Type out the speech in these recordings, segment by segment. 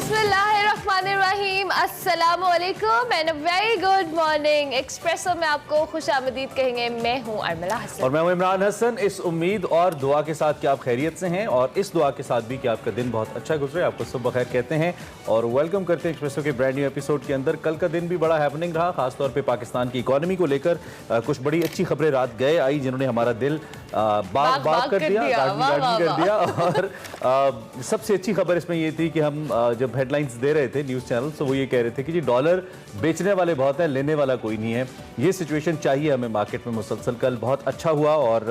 बिस्मिल्लाहिर्रहमानिर्रहीम, अस्सलाम वालेकुम and a very good morning. Espresso में आपको खुशामदीद कहेंगे। मैं हूँ अरमला हसन और मैं हूँ इमरान हसन। इस उम्मीद और दुआ के साथ कि आप खैरियत से हैं और इस दुआ के साथ भी कि आपका दिन बहुत अच्छा गुजरे, आपको सुबह खैर कहते हैं और वेलकम करते हैं एक्सप्रेसो के ब्रांड न्यू एपिसोड के अंदर। कल का दिन भी बड़ा हैपनिंग रहा, खासतौर पे पाकिस्तान की इकॉनमी को लेकर कुछ बड़ी अच्छी खबरें रात गए आई जिन्होंने हमारा दिल बाग बाग कर दिया, गार्डन कर दिया। और सबसे अच्छी खबर इसमें ये थी कि हम जब हेडलाइंस दे रहे थे न्यूज़ चैनल तो वो ये कह रहे थे कि जी डॉलर बेचने वाले बहुत हैं, लेने वाला कोई नहीं है। ये सिचुएशन चाहिए हमें मार्केट में मुसलसल। कल बहुत अच्छा हुआ और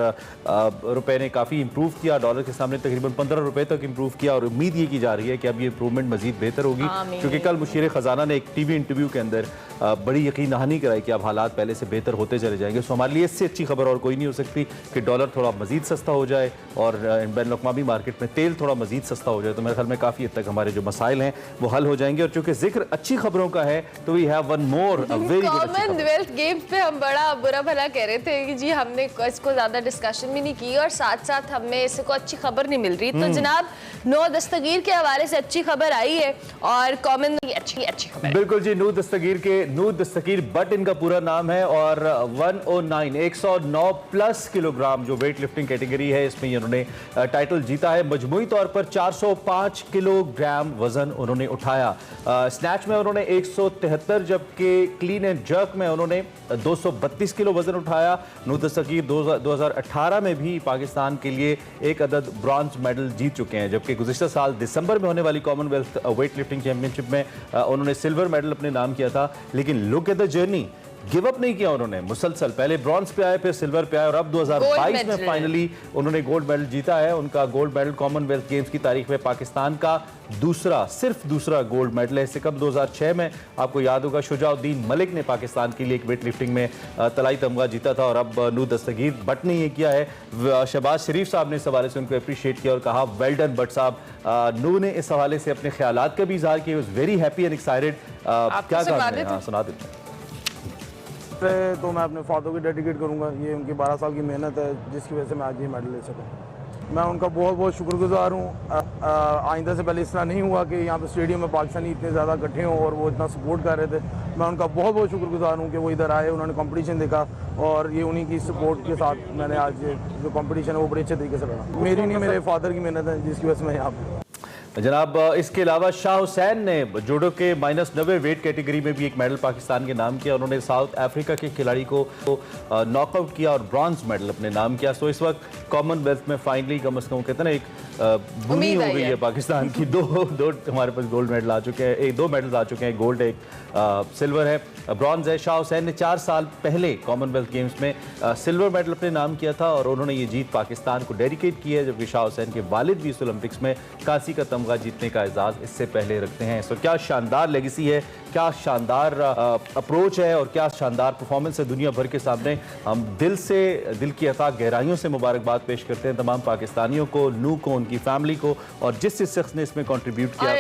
रुपए ने काफ़ी इंप्रूव किया, डॉलर के सामने तकरीबन 15 रुपए तक इंप्रूव किया और उम्मीद ये की जा रही है कि अब ये इंप्रूवमेंट मजीद बेहतर होगी, क्योंकि कल मुशीर ख़जाना ने एक टीवी इंटरव्यू के अंदर बड़ी यकीन दहानी कराई कि अब हालात पहले से बेहतर होते चले जाएंगे। सो हमारे लिए इससे अच्छी खबर और कोई नहीं हो सकती कि डॉलर थोड़ा मजीद सस्ता हो जाए और बैनुल-अक़वामी मार्केट में तेल थोड़ा मजीद सस्ता हो जाए, तो मेरे ख्याल में काफ़ी हद तक हमारे जो मसाइल हैं वो हल हो जाएंगे। और चूंकि जिक्र अच्छी खबरों का है तो we have one more Commonwealth Games पे हम बड़ा बुरा भला कह रहे थे कि जी हमने इसको ज़्यादा डिस्कशन भी नहीं की और साथ साथ हमें इसको अच्छी खबर नहीं मिल रही। तो जनाब नू दस्तगीर के हवाले से अच्छी खबर आई है और कॉमन अच्छी खबर। बिल्कुल जी, नू दस्तगीर बट इनका पूरा नाम है और 109 प्लस किलोग्राम जो वेट लिफ्टिंग कैटेगरी है इसमें इन्होंने टाइटल जीता है। मजमूई तौर पर 405 किलोग्राम वजन उन्होंने उठाया। स्नैच में उन्होंने 173, जबकि क्लीन एंड जर्क में उन्होंने 232 किलो वजन उठाया। नू दस्तगीर 2018 में भी पाकिस्तान के लिए एक अदद ब्रॉन्ज मेडल जीत चुके हैं, जबकि गुज़िश्ता साल दिसंबर में होने वाली कॉमनवेल्थ वेट लिफ्टिंग चैंपियनशिप में उन्होंने सिल्वर मेडल अपने नाम किया था। लेकिन look at the journey, give up नहीं किया उन्होंने, मुसलसल पहले ब्रॉन्ज पे आए फिर सिल्वर पे आए और अब 2022 में फाइनली उन्होंने गोल्ड मेडल जीता है। उनका गोल्ड मेडल कॉमनवेल्थ गेम्स की तारीख में पाकिस्तान का सिर्फ दूसरा गोल्ड मेडल है। इससे कब 2006 में आपको याद होगा शुजाउद्दीन मलिक ने पाकिस्तान के लिए एक वेट लिफ्टिंग में तलाई तमगा जीता था और अब नू दस्तगीर बट ने ये किया है। शहबाज शरीफ साहब ने इस हवाले से उनको अप्रिशिएट किया और कहा वेल डन बट साहब। नू ने इस हवाले से अपने ख्यालात का भी इजहार किया, was very happy and excited. क्या कहा, सुना देते हैं। तो मैं अपने फादर को डेडिकेट करूंगा, ये उनकी 12 साल की मेहनत है जिसकी वजह से मैं आज ये मेडल ले सका। मैं उनका बहुत बहुत शुक्रगुजार हूँ। आइंदा से पहले इस तरह नहीं हुआ कि यहाँ पे स्टेडियम में पाकिस्तानी इतने ज़्यादा इकट्ठे हों और वो इतना सपोर्ट कर रहे थे। मैं उनका बहुत बहुत शुक्रगुजार हूँ कि वो इधर आए, उन्होंने कंपटीशन देखा और ये उन्हीं की सपोर्ट के साथ मैंने आज जो कंपटीशन है वो बड़े अच्छे तरीके से लड़ा। मेरी नहीं, मेरे फादर की मेहनत है जिसकी वजह से मैं यहाँ पे। जनाब इसके अलावा शाह हुसैन ने जूडो के -90 वेट कैटेगरी में भी एक मेडल पाकिस्तान के नाम किया। उन्होंने साउथ अफ्रीका के खिलाड़ी को नॉकआउट किया और ब्रॉन्ज मेडल अपने नाम किया। सो इस वक्त कॉमनवेल्थ में फाइनली कम से कम कहते हैं ना एक बुनी हो गई है पाकिस्तान की। दो हमारे पास गोल्ड मेडल आ चुके हैं, 2 मेडल्स आ चुके हैं, गोल्ड एक सिल्वर है, ब्रॉन्ज है। शाह हुसैन ने 4 साल पहले कॉमनवेल्थ गेम्स में सिल्वर मेडल अपने नाम किया था और उन्होंने ये जीत पाकिस्तान को डेडिकेट की है, जबकि शाह हुसैन के वालिद भी इस ओलंपिक्स में कांसी का तमगा जीतने का एजाज इससे पहले रखते हैं। सो क्या शानदार लेगेसी है, क्या शानदार अप्रोच है और क्या शानदार परफॉर्मेंस है दुनिया भर के सामने। हम दिल की अथाह गहराइयों से मुबारकबाद पेश करते हैं तमाम पाकिस्तानियों को, नू को, उनकी फैमिली को और जिस शख्स ने इसमें कंट्रीब्यूट किया।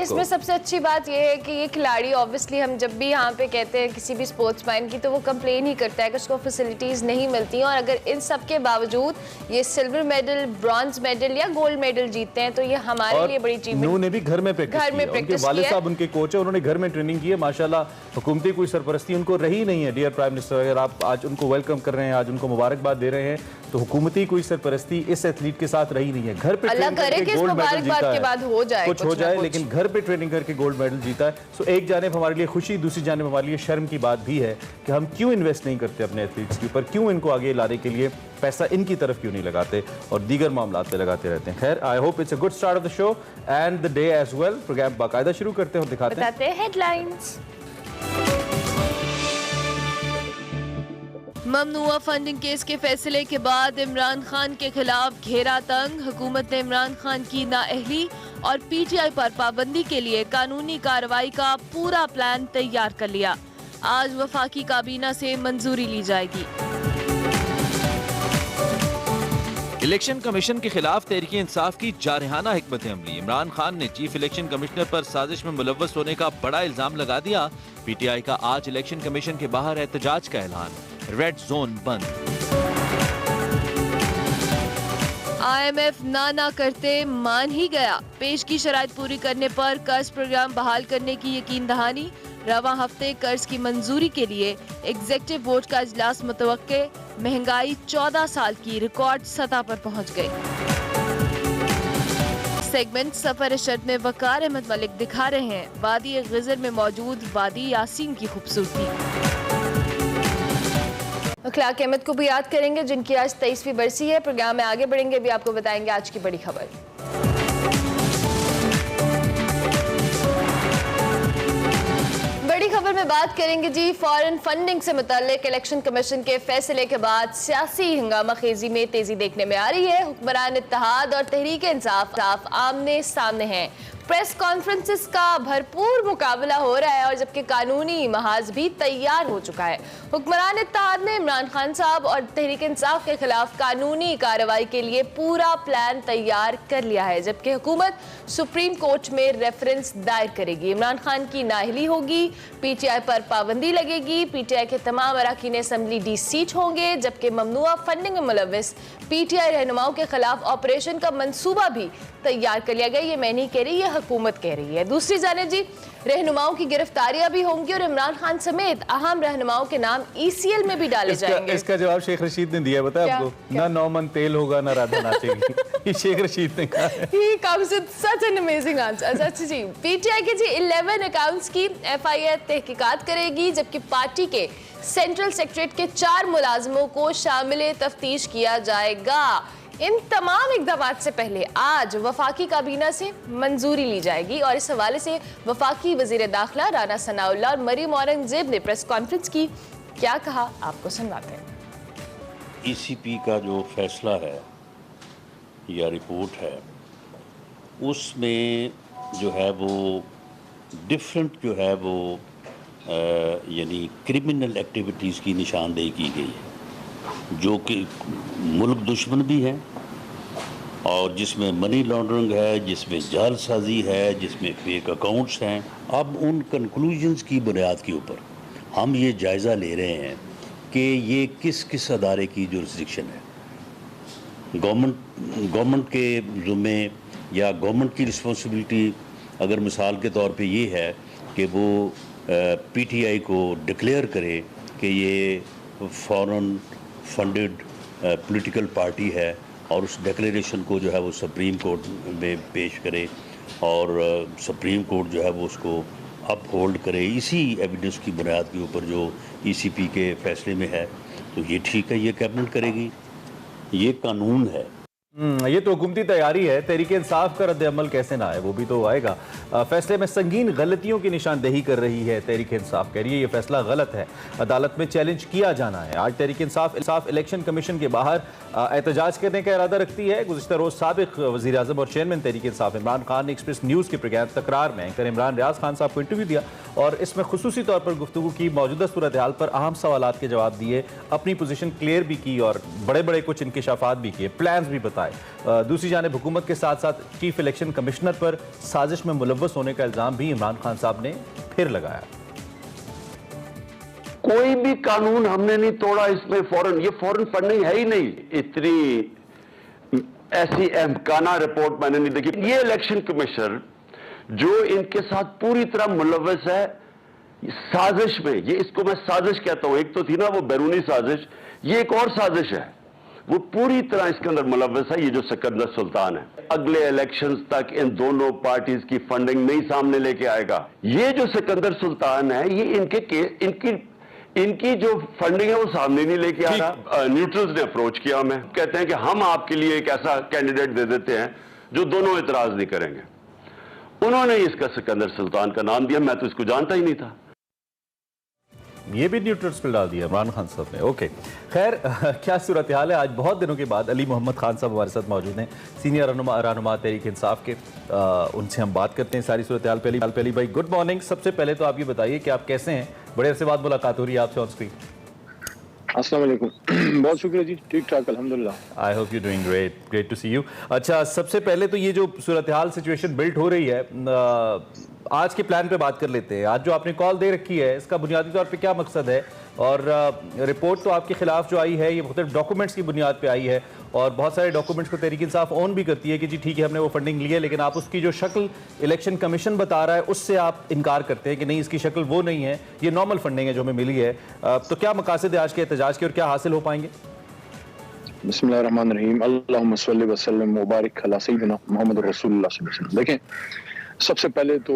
इसमें सबसे अच्छी बात यह है कि ये खिलाड़ी ऑब्वियसली हम जब भी यहाँ पे कहते हैं किसी भी स्पोर्ट्समैन की तो वो कंप्लेन ही करता है कि उसको फैसिलिटीज़ नहीं मिलती और अगर इन सब के बावजूद ये सिल्वर मेडल, ब्रॉन्ज मेडल या गोल्ड मेडल जीतते हैं तो ये हमारे लिए बड़ी अचीवमेंट। नू ने भी घर में प्रैक्टिस की, उनके वालिद साहब उनके कोच है, उन्होंने घर में ट्रेनिंग की है। माशाल्लाह हुकूमती कोई सरपरस्ती उनको रही नहीं है। डियर प्राइम मिनिस्टर, अगर आप आज उनको वेलकम कर रहे हैं, आज उनको मुबारकबाद दे रहे हैं, तो हुकूमती कोई सरपरस्ती इस एथलीट के साथ रही नहीं है। घर पे ट्रेनिंग करके गोल्ड मेडल जीता है, कुछ हो जाए लेकिन घर पे ट्रेनिंग करके गोल्ड मेडल जीता है। सो एक जानिब हमारे लिए खुशी, दूसरी जानिब हमारे लिए शर्म की बात भी है कि हम क्यों इन्वेस्ट नहीं करते अपने एथलीट्स के ऊपर, क्यों इनको आगे लाने के लिए पैसा इनकी तरफ क्यों नहीं लगाते और दीगर मामलात पे लगाते रहते हैं। खैर, I hope it's a good start of the show and the day as well. Programme बाकायदा शुरू करते हैं और दिखाते हैं हेडलाइंस। ममनुआ फंडिंग केस के फैसले के बाद इमरान खान के खिलाफ घेरा तंग। हुकूमत ने इमरान खान की नाअहली और पीटीआई पर पाबंदी के लिए कानूनी कार्रवाई का पूरा प्लान तैयार कर लिया। आज वफाकी काबीना से मंजूरी ली जाएगी। इलेक्शन कमीशन के खिलाफ तहरीक इंसाफ की जारहाना हिकमत अमली। इमरान खान ने चीफ इलेक्शन कमिश्नर पर साजिश में मुलव्वस होने का बड़ा इल्जाम लगा दिया। पीटीआई का आज इलेक्शन कमीशन के बाहर एहतजाज का ऐलान। रेड जोन बंद। IMF ना करते मान ही गया। पेश की शराइत पूरी करने पर कर्ज प्रोग्राम बहाल करने की यकीन दहानी। रवां हफ्ते कर्ज की मंजूरी के लिए एग्जीक्यूटिव बोर्ड का इजलास मुतवक्के। महंगाई 14 साल की रिकॉर्ड सतह पर पहुंच गई। सेगमेंट सफर शर्त में वकार अहमद मलिक दिखा रहे हैं वादी गिजर में मौजूद वादी यासीन की खूबसूरती। अखलाक अहमद को भी याद करेंगे जिनकी आज 23वीं बरसी है। प्रोग्राम में आगे बढ़ेंगे, भी आपको बताएंगे आज की बड़ी खबर। बड़ी खबर में बात करेंगे जी फॉरेन फंडिंग से मुताल्लिक इलेक्शन कमीशन के फैसले के बाद सियासी हंगामा खेजी में तेजी देखने में आ रही है। हुक्मरान इत्तेहाद और तहरीक इंसाफ आमने सामने हैं। प्रेस कॉन्फ्रेंसेस का भरपूर मुकाबला हो रहा है और जबकि कानूनी महाज भी तैयार हो चुका है। हुक्मरान इत्तेहाद ने इमरान खान साहब और तहरीक इंसाफ के खिलाफ कानूनी कार्रवाई के लिए पूरा प्लान तैयार कर लिया है, जबकि हुकूमत सुप्रीम कोर्ट में रेफरेंस दायर करेगी। इमरान खान की नाअहली होगी, PTI पर पाबंदी लगेगी, PTI के तमाम अरकान असम्बली डिसीट होंगे, जबकि ममनुआ फंडिंग में मुलव्वस PTI रहनुमाओं के खिलाफ ऑपरेशन का मंसूबा भी तैयार कर लिया गया। ये मैं नहीं कह रही, ये हुकूमत कह रही है। दूसरी जानिब जी रहनुमाओं की गिरफ्तारियां भी होंगी और इमरान खान समेत अहम रहनुमाओं के नाम ECL में भी डाले जाएंगे। इसका जवाब शेख रशीद ने दिया, बताया आपको। ना 9 मन तेल होगा ना राधा नाचेगी। ये शेख रशीद ने कहा है। He comes with such an amazing answer। अच्छा जी, PTI के जी 11 अकाउंट्स की FIA तहकीकात करेगी, जबकि पार्टी के सेंट्रल सेक्रेटरीट के 4 मुलाजमों को शामिल तफ्तीश किया जाएगा। इन तमाम इक़दाम से पहले आज वफाकी काबीना से मंजूरी ली जाएगी और इस हवाले से वफाकी वज़ीर दाखिला राना सनाउल्लाह और मरीम औरंगजेब ने प्रेस कॉन्फ्रेंस की। क्या कहा, आपको सुनवाते हैं। ECP का जो फैसला है या रिपोर्ट है, उसमें जो है वो डिफरेंट जो है वो यानी क्रिमिनल एक्टिविटीज़ की निशानदेही की गई है, जो कि मुल्क दुश्मन भी है और जिसमें मनी लॉन्ड्रिंग है, जिसमें जालसाजी है, जिसमें फेक अकाउंट्स हैं। अब उन कंक्लूजन्स की बुनियाद के ऊपर हम ये जायज़ा ले रहे हैं कि ये किस किस अदारे की जुरिस्डिक्शन है। गवर्नमेंट के ज़ुम्मे या गवर्नमेंट की रिस्पॉन्सिबिलिटी अगर मिसाल के तौर पे ये है कि वो PTI को डिक्लेयर करे कि ये फॉरेन फंडेड पॉलिटिकल पार्टी है और उस डिक्लेरेशन को जो है वो सुप्रीम कोर्ट में पेश करे और सुप्रीम कोर्ट जो है वो उसको अपहोल्ड करे। इसी एविडेंस की बुनियाद के ऊपर जो ECP के फैसले में है, तो ये ठीक है, ये कैबिनेट करेगी, ये कानून है। ये तो हुकूमती तैयारी है। तहरीक इंसाफ का रद्द अमल कैसे ना आए, वो भी तो आएगा। फैसले में संगीन गलतियों की निशानदेही कर रही है तहरीक इंसाफ, कह रही है ये फैसला गलत है, अदालत में चैलेंज किया जाना है। आज तहरीक इंसाफ इलेक्शन कमीशन के बाहर एहतजाज करने का इरादा रखती है। गुज़िश्ता रोज़ साबिक वज़ीर आज़म और चेयरमैन तहरीक इंसाफ इमरान खान ने एक्सप्रेस न्यूज़ के प्रोग्राम तकरार में एंकर इमरान रियाज खान साहब को इंटरव्यू दिया और इसमें खुसूसी तौर पर गुफ्तगू की, मौजूदा सूरत हाल पर अहम सवालात के जवाब दिए, अपनी पोजीशन क्लियर भी की और बड़े बड़े कुछ इंकिशाफात भी किए, प्लान्स भी बताए। दूसरी जानिब हुकूमत के साथ साथ चीफ इलेक्शन कमिश्नर पर साजिश में मुलव्वस होने का इल्जाम भी इमरान खान साहब ने फिर लगाया। कोई भी कानून हमने नहीं तोड़ा, इसमें ये फॉरेन फंडिंग है ही नहीं। इतनी ऐसी अहमकाना रिपोर्ट मैंने नहीं देखी। ये इलेक्शन कमिश्नर जो इनके साथ पूरी तरह मुलव्वस है साजिश में, ये इसको मैं साजिश कहता हूं। एक तो थी ना वो बैरूनी साजिश, ये एक और साजिश है, वो पूरी तरह इसके अंदर मुलव्वस है। ये जो सिकंदर सुल्तान है, अगले इलेक्शंस तक इन दोनों पार्टीज की फंडिंग नहीं सामने लेके आएगा। ये जो सिकंदर सुल्तान है, ये इनकी जो फंडिंग है वो सामने नहीं लेके आ रहा। न्यूट्रल्स ने अप्रोच किया, हमें कहते हैं कि हम आपके लिए एक ऐसा कैंडिडेट दे देते हैं जो दोनों इतराज नहीं करेंगे। उन्होंने इसका सिकंदर सुल्तान का नाम दिया, मैं तो इसको जानता ही नहीं था। ये भी न्यूट्रल्स पर डाल दिया इमरान खान साहब ने। ओके, खैर क्या सूरत हाल है। आज बहुत दिनों के बाद अली मोहम्मद खान साहब हमारे साथ मौजूद हैं, सीनियर रहनुमा तहरीक इंसाफ के। उनसे हम बात करते हैं सारी सूरत हाल। पहली भाई गुड मॉर्निंग। सबसे पहले तो आप ये बताइए कि आप कैसे हैं? बड़े अरसे बाद मुलाकात हो रही है आपसे ऑन स्क्रीन। अस्सलाम वालेकुम। बहुत शुक्रिया जी, ठीक ठाक अल्हम्दुलिल्लाह। I hope you doing great to see you. अच्छा, सबसे पहले तो ये जो सूरत हाल सिचुएशन बिल्ड हो रही है, आज के प्लान पे बात कर लेते हैं। आज जो आपने कॉल दे रखी है, इसका बुनियादी तौर पे क्या मकसद है? और रिपोर्ट तो आपके खिलाफ जो आई है ये मुख्तलिफ डॉक्यूमेंट्स की बुनियाद पे आई है और बहुत सारे डॉक्यूमेंट्स को तहरीक इंसाफ ऑन भी करती है कि जी ठीक है हमने वो फंडिंग ली है, लेकिन आप उसकी जो शक्ल इलेक्शन कमीशन बता रहा है उससे आप इनकार करते हैं कि नहीं इसकी शक्ल वो नहीं है, ये नॉर्मल फंडिंग है जो हमें मिली है। तो क्या मकासद आज के एहतजाज के और क्या हासिल हो पाएंगे? बिस्मिल्लाहिर्रहमानिर्रहीम, अल्लाहुम्मा सल्लि व सल्लिम मुबारक अला सय्यिदिना मुहम्मद रसूलुल्लाह सल्लल्लाहु अलैहि वसल्लम। देखें, सबसे पहले तो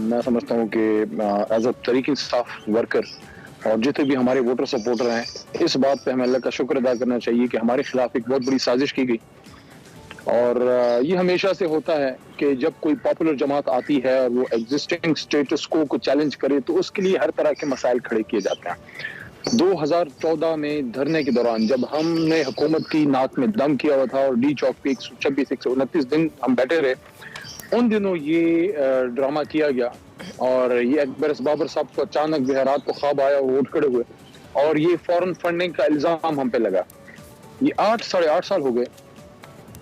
मैं समझता हूँ कि as a Tehreek Insaf worker और जितने भी हमारे वोटर सपोर्टर हैं, इस बात पे हमें अल्लाह का शुक्र अदा करना चाहिए कि हमारे खिलाफ एक बहुत बड़ी साजिश की गई। और ये हमेशा से होता है कि जब कोई पॉपुलर जमात आती है और वो एग्जिस्टिंग स्टेटस को चैलेंज करे तो उसके लिए हर तरह के मसाइल खड़े किए जाते हैं। 2014 में धरने के दौरान जब हमने हुकूमत की नाक में दम किया हुआ था और डी चौक पे 129 दिन हम बैठे रहे, उन दिनों ये ड्रामा किया गया और ये अकबर बाबर साहब को अचानक जो है रात को ख्वाब आया, वो उठ खड़े हुए और ये फॉरेन फंडिंग का इल्जाम हम पे लगा। ये 8-8.5 साल हो गए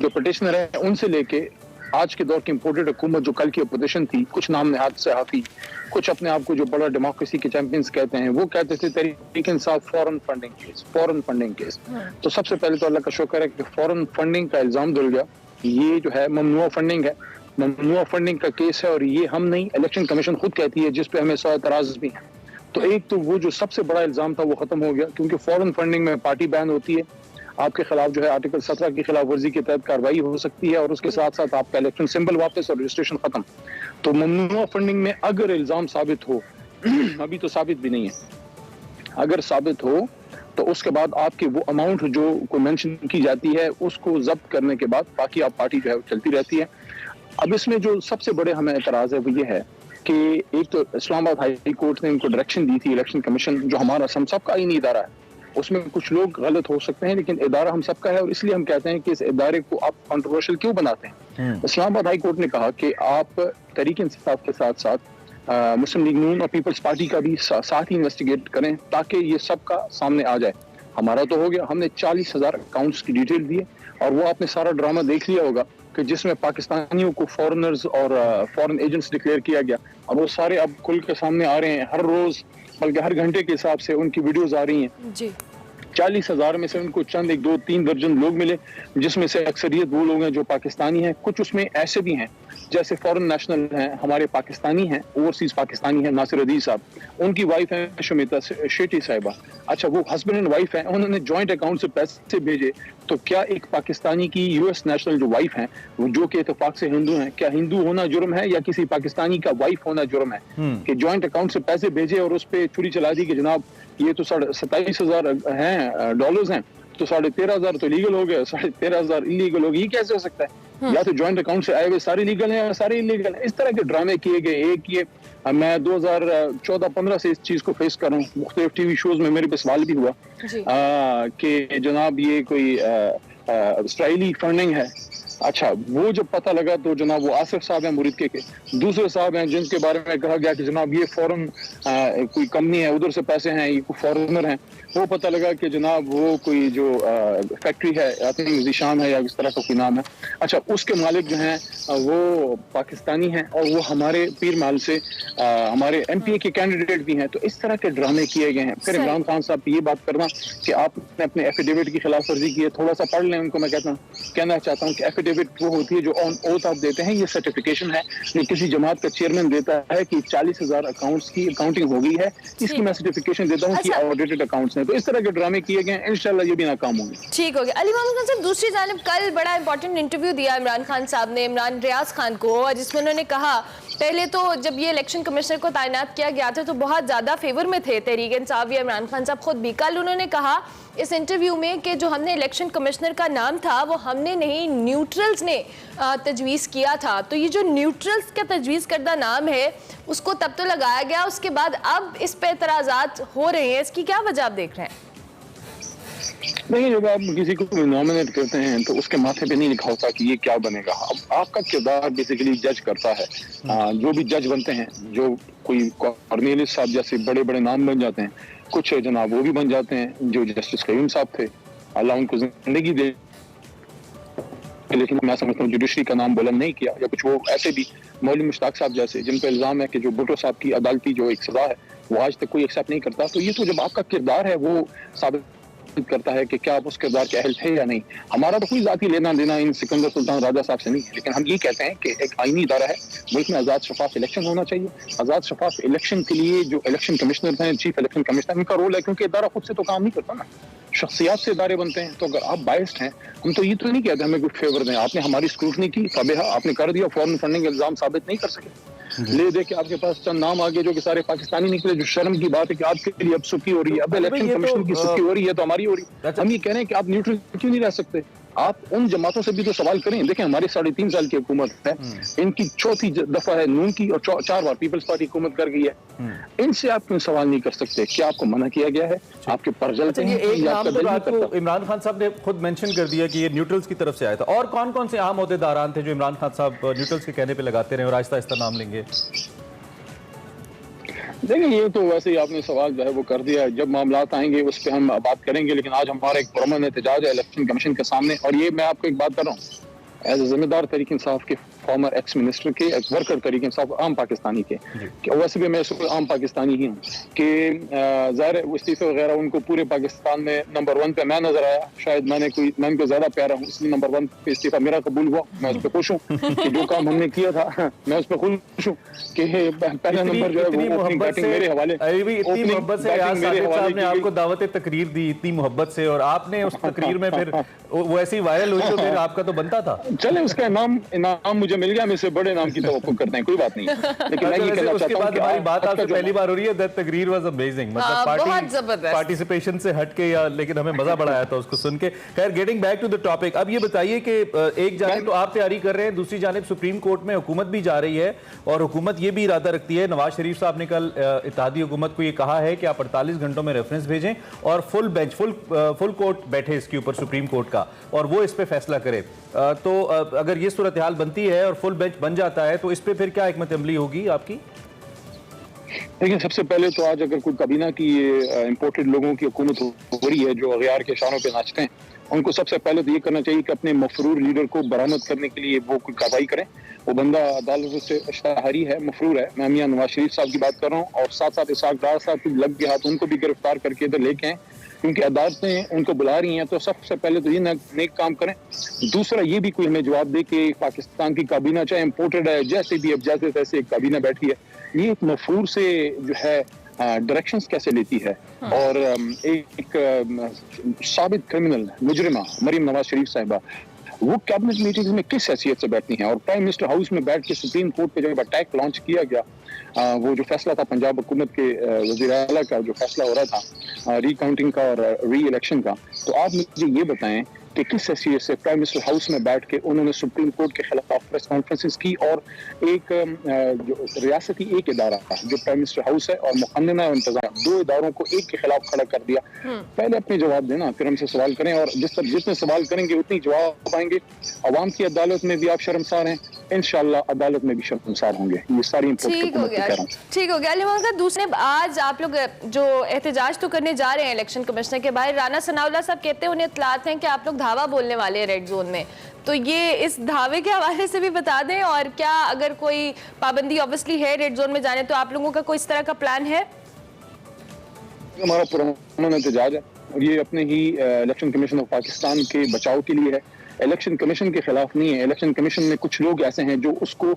जो पिटिशनर है उनसे लेके आज के दौर की इम्पोर्टेड हुकूमत जो कल की अपोजिशन थी, कुछ नाम नहाद सहाफी, कुछ अपने आप को जो बड़ा डेमोक्रेसी के चैंपियंस कहते हैं, वो कहते थे Tehreek Insaf foreign funding case. तो सबसे पहले तो अल्लाह का शुक्र है कि फॉरेन फंडिंग का इल्जाम धुल गया। ये जो है ममनुआ फंडिंग है, ममनुआ फंडिंग का केस है और ये हम नहीं, इलेक्शन कमीशन खुद कहती है, जिसपे हमें 100 एतराज भी हैं। तो एक तो वो जो सबसे बड़ा इल्जाम था वो खत्म हो गया, क्योंकि फॉरेन फंडिंग में पार्टी बैन होती है, आपके खिलाफ जो है आर्टिकल 17 की खिलाफ वर्जी के तहत कार्रवाई हो सकती है और उसके साथ साथ आपका इलेक्शन सिंबल वापस और रजिस्ट्रेशन खत्म। तो ममनुआ फंडिंग में अगर इल्जाम साबित हो, अभी तो साबित भी नहीं है, अगर साबित हो तो उसके बाद आपकी वो अमाउंट जो कोई मेंशन की जाती है उसको जब्त करने के बाद बाकी आप पार्टी जो है चलती रहती है। अब इसमें जो सबसे बड़े हमें एतराज है वो ये है कि एक तो इस्लामाबाद हाई कोर्ट ने इनको डायरेक्शन दी थी, इलेक्शन कमीशन जो हमारा हम सबका आईनी इदारा है, उसमें कुछ लोग गलत हो सकते हैं लेकिन इदारा हम सबका है और इसलिए हम कहते हैं कि इस इदारे को आप कंट्रोवर्शियल क्यों बनाते हैं। इस्लामाबाद हाई कोर्ट ने कहा कि आप तहरीक इंसाफ के साथ साथ मुस्लिम लीग नून और पीपल्स पार्टी का भी साथ ही इन्वेस्टिगेट करें ताकि ये सबका सामने आ जाए। हमारा तो हो गया, हमने 40,000 अकाउंट्स की डिटेल दी है और वो आपने सारा ड्रामा देख लिया होगा कि जिसमें पाकिस्तानियों को फॉरेनर्स और फॉरेन एजेंट्स डिक्लेयर किया गया और वो सारे अब खुल के सामने आ रहे हैं। हर रोज बल्कि हर घंटे के हिसाब से उनकी वीडियोस आ रही हैं जी। 40,000 में से उनको चंद 1-2-3 दर्जन लोग मिले, जिसमें से अक्सरियत वो लोग हैं जो पाकिस्तानी हैं। कुछ उसमें ऐसे भी हैं जैसे फॉरेन नेशनल हैं, हमारे पाकिस्तानी हैं, ओवरसीज पाकिस्तानी हैं, नासिर अदील साहब, उनकी वाइफ है शमिता शेट्टी साहिबा। अच्छा, वो हस्बैंड एंड वाइफ हैं, उन्होंने जॉइंट अकाउंट से पैसे भेजे। तो क्या एक पाकिस्तानी की यूएस नेशनल जो वाइफ हैं, जो कि इत्तेफाक से हिंदू हैं, क्या हिंदू होना जुर्म है या किसी पाकिस्तानी का वाइफ होना जुर्म है कि जॉइंट अकाउंट से पैसे भेजे और उस पर छुरी चला दी कि जनाब ये तो 27,000 हैं डॉलर्स हैं, तो 13,500 तो लीगल हो गए, 13,500 इलीगल हो गए। ये कैसे हो सकता है? या तो जॉइंट अकाउंट से आए हुए सारे लीगल हैं या सारे इलीगल हैं। इस तरह के ड्रामे किए गए। एक ये मैं 2014-15 से इस चीज को फेस कर रहा हूँ, मुख्तलिफ टीवी शोज में मेरे पे सवाल भी हुआ कि जनाब ये कोई इसराइली फंडिंग है। अच्छा, वो जब पता लगा तो जनाब वो आसिफ साहब हैं मुरीद के दूसरे साहब हैं जिनके बारे में कहा गया कि जनाब ये फॉरेन कोई कंपनी है, उधर से पैसे हैं, ये कोई फॉरेनर हैं। वो पता लगा कि जनाब वो कोई जो फैक्ट्री है, अपनी ज़ीशान है या इस तरह का कोई नाम है। अच्छा, उसके मालिक जो हैं वो पाकिस्तानी हैं और वो हमारे पीर महल से हमारे MPA के कैंडिडेट भी हैं। तो इस तरह के ड्रामे किए गए हैं। फिर इमरान खान साहब ये बात करना कि आपने अपने एफिडेविट की खिलाफ वर्जी की है, थोड़ा सा पढ़ लें उनको। मैं कहना चाहता हूँ कि एफिडेविट वो होती है जो ऑन ओथ आप देते हैं, ये सर्टिफिकेशन है जो किसी जमात का चेयरमैन देता है कि 40,000 अकाउंट्स की अकाउंटिंग हो गई है, इसकी मैं सर्टिफिकेशन देता हूँ कि ऑडिटेड अकाउंट्स हैं। तो इस तरह के ड्रामे किए गए, इंशाल्लाह ये भी नाकाम होंगे। ठीक हो गया। अली मोहम्मद खान साहब, दूसरी जानिब कल बड़ा इंपॉर्टेंट इंटरव्यू दिया इमरान खान साहब ने इमरान रियाज खान को, जिसमें उन्होंने कहा पहले तो जब ये इलेक्शन कमिश्नर को तैनात किया गया था तो बहुत ज़्यादा फेवर में थे तहरीक इंसाफ या इमरान खान साहब खुद भी। कल उन्होंने कहा इस इंटरव्यू में कि जो हमने इलेक्शन कमिश्नर का नाम था वो हमने नहीं, न्यूट्रल्स ने तजवीज़ किया था। तो ये जो न्यूट्रल्स का तजवीज़ करदा नाम है उसको तब तो लगाया गया, उसके बाद अब इस पर एतराज़ात हो रहे हैं, इसकी क्या वजह आप देख रहे हैं? नहीं, जब आप किसी को नॉमिनेट करते हैं तो उसके माथे पे नहीं लिखा होता कि ये क्या बनेगा। अब आपका किरदार बेसिकली जज करता है। जो भी जज बनते हैं, जो कोई कॉर्नेलियस साहब जैसे बड़े बड़े नाम बन जाते हैं, कुछ जनाब वो भी बन जाते हैं जो जस्टिस कयूम साहब थे, अल्लाह उनको जिंदगी दे, लेकिन मैं समझता हूँ जुडिशरी का नाम बुलंद नहीं किया। या कुछ वो ऐसे भी मौलवी मुश्ताक साहब जैसे जिन पर इल्जाम है कि जो भुट्टो साहब की अदालती जो एक सजा है वो आज तक कोई एक्सेप्ट नहीं करता। तो ये तो जब आपका किरदार है वो साबित करता है कि क्या आप उस किरदार के अहल थे या नहीं। हमारा तो कोई जाती लेना देना इन सिकंदर सुल्तान राजा साहब से नहीं है, लेकिन हम ये कहते हैं कि एक आईनी इदारा है, मुल्क में आज़ाद शफाफ इलेक्शन होना चाहिए। आज़ाद शफाफ इलेक्शन के लिए जो इलेक्शन कमिश्नर हैं, चीफ इलेक्शन कमिश्नर, इनका रोल है, क्योंकि इदारा खुद से तो काम नहीं करता ना, शख्सियात से इदारे बनते हैं। तो अगर आप बायस्ड हैं, हम तो ये तो नहीं कहते हमें कोई फेवर दें, आपने हमारी स्क्रूटनी की, फबेहा आपने कर दिया, फॉरेन फंडिंग इल्जाम साबित नहीं कर सके, ले दे के आपके पास चंद नाम आगे जो कि सारे पाकिस्तानी निकले। जो शर्म की बात है कि आपके लिए अब सुखी हो रही है, अब इलेक्शन कमीशन की सुखी हो रही है तो हमारी हो रही है। हम ये कह रहे हैं कि आप न्यूट्रल क्यों नहीं रह सकते? आप उन जमातों से भी तो सवाल करें। देखें, हमारी 3.5 साल की हुकूमत है, इनकी चौथी दफा है नून की, और 4 बार पीपल्स पार्टी हुकूमत कर गई है। इनसे आप क्यों सवाल नहीं कर सकते? क्या आपको मना किया गया है? आपके पर जलते हैं? एक नाम तो रात को इमरान खान साहब ने खुद मेंशन कर दिया कि ये न्यूट्रल्स की तरफ से आया था। और कौन कौन से अहम ओहदेदारान थे जो इमरान खान साहब न्यूट्रल्स के कहने पे लगाते रहे और आहिस्ता आहिस्ता नाम लेंगे? देखिए, ये तो वैसे ही आपने सवाल जो है वो कर दिया। जब मामलात आएंगे उस पर हम बात करेंगे, लेकिन आज हमारा एक पुरअमन एहतजाज है इलेक्शन कमीशन के सामने। और ये मैं आपको एक बात कर रहा हूँ, एज ए जिम्मेदार तहरीक इंसाफ के फॉर्मर एक्स मिनिस्टर के, एक वर्कर तहरीक इंसाफ आम पाकिस्तानी के, वैसे भी मैं आम पाकिस्तानी ही हूँ कि ज़ाहिर इस्तीफे वगैरह उनको पूरे पाकिस्तान में नंबर 1 पे मैं नजर आया। शायद मैं उनको ज्यादा प्यारा हूँ, इसलिए नंबर 1 पे इस्तीफा मेरा कबूल हुआ। मैं उस पर खुश हूँ कि जो काम हमने किया था मैं उस पर खुश हूँ कि पहला नंबर जो है वो ओपनिंग बैटिंग मेरे हवाले। इतनी मोहब्बत से साहब ने आपको दावत तकरीर दी, इतनी मोहब्बत से, और आपने उस तकरीर में फिर वो ऐसी वायरल हुई तो फिर आपका तो बनता था। चले, उसका इनाम मुझे मिल गया, मैं इससे बड़े नाम की तवक्को करते हैं, कोई बात नहीं। लेकिन मैं ये कहना चाहता हूं कि हमारी बात आपसे पहली बार हो रही है। दैट तकरीर वाज अमेजिंग, मतलब पार्टिसिपेशन से हट के, या लेकिन हमें मजा बड़ा आया था उसको सुन के। खैर, getting back to the topic, अब ये बताइए कि एक जानिब तो आप तैयारी कर रहे हैं, दूसरी जानिब सुप्रीम कोर्ट में हुकूमत भी जा रही है, और हुकूमत ये भी इरादा रखती है, नवाज शरीफ साहब ने कल इत्तेहादी हुकूमत को ये कहा है कि आप 48 घंटों में रेफरेंस भेजें और फुल बेंच फुल कोर्ट बैठे इसके ऊपर सुप्रीम कोर्ट का, और वो इस पे फैसला करे। तो अगर ये सूरत हाल बनती है और फुल बेंच बन जाता है तो इस पे फिर क्या हिकमत अमली होगी आपकी? लेकिन सबसे पहले तो आज अगर कोई काबीना की इंपोर्टेड लोगों की हुकूमत हो रही है जो अगयार के इशारों पे नाचते हैं, उनको सबसे पहले तो ये करना चाहिए कि अपने मफरूर लीडर को बरामद करने के लिए वो कोई कार्रवाई करें। वो बंदा अदालत से इश्तहारी है, मफरूर है। मैं मियां नवाज शरीफ साहब की बात कर रहा हूँ, और साथ साथ इसाक डार साहब की लग गया हाथ, उनको भी गिरफ्तार करके इधर लेके आए, क्योंकि अदालतें उनको बुला रही हैं। तो सबसे पहले तो ये नेक काम करें। दूसरा, ये भी कोई हमें जवाब दे कि पाकिस्तान की काबीना चाहे इम्पोर्टेड है, जैसे भी अब जैसे तैसे एक काबीना बैठी है, ये एक मफरूर से जो है डायरेक्शंस कैसे लेती है। और एक साबित क्रिमिनल मुजरिमा मरीम नवाज शरीफ साहिबा, वो कैबिनेट मीटिंग्स में किस हैसियत से बैठती हैं। और प्राइम मिनिस्टर हाउस में बैठ के सुप्रीम कोर्ट पे जब अटैक लॉन्च किया गया, वो जो फैसला था पंजाब हुकूमत के वज़ीर आला का, जो फैसला हो रहा था रिकाउंटिंग का और री इलेक्शन का, तो आप मुझे ये बताएं कि किस हैसियत से प्राइम मिनिस्टर हाउस में बैठ के उन्होंने सुप्रीम कोर्ट के खिलाफ प्रेस कॉन्फ्रेंसेस की, और एक जो रियासती एक इदारा था जो प्राइम मिनिस्टर हाउस है और मुक़न्नना इंतज़ाम, 2 इदारों को एक के खिलाफ खड़ा कर दिया। पहले अपने जवाब देना, फिर हमसे सवाल करें, और जितने सवाल करेंगे उतनी जवाब आएंगे। अवाम की अदालत में भी आप शर्मसार हैं, इंशाल्लाह अदालत में भी शर्मसार होंगे। ये सारी ठीक हो गया। अलीमान का दूसरे, आज आप लोग जो एहतजाज तो करने जा रहे हैं इलेक्शन कमिश्नर के बाहर, राना सनाउल्लाह साहब कहते हैं उन्हें इत्तलात हैं कि आप लोग धावा बोलने वाले हैं रेड जोन में, तो ये इस धावे के हवाले से भी बता दें। और क्या अगर कोई पाबंदी ऑब्वियसली है रेड जोन में जाने, तो आप लोगों का कोई इस तरह का प्लान है? हमारा पुरअमन एहतजाज है, और ये अपने ही इलेक्शन कमीशन ऑफ पाकिस्तान के बचाव के लिए है, इलेक्शन कमीशन के खिलाफ नहीं है। इलेक्शन कमीशन में कुछ लोग ऐसे हैं जो उसको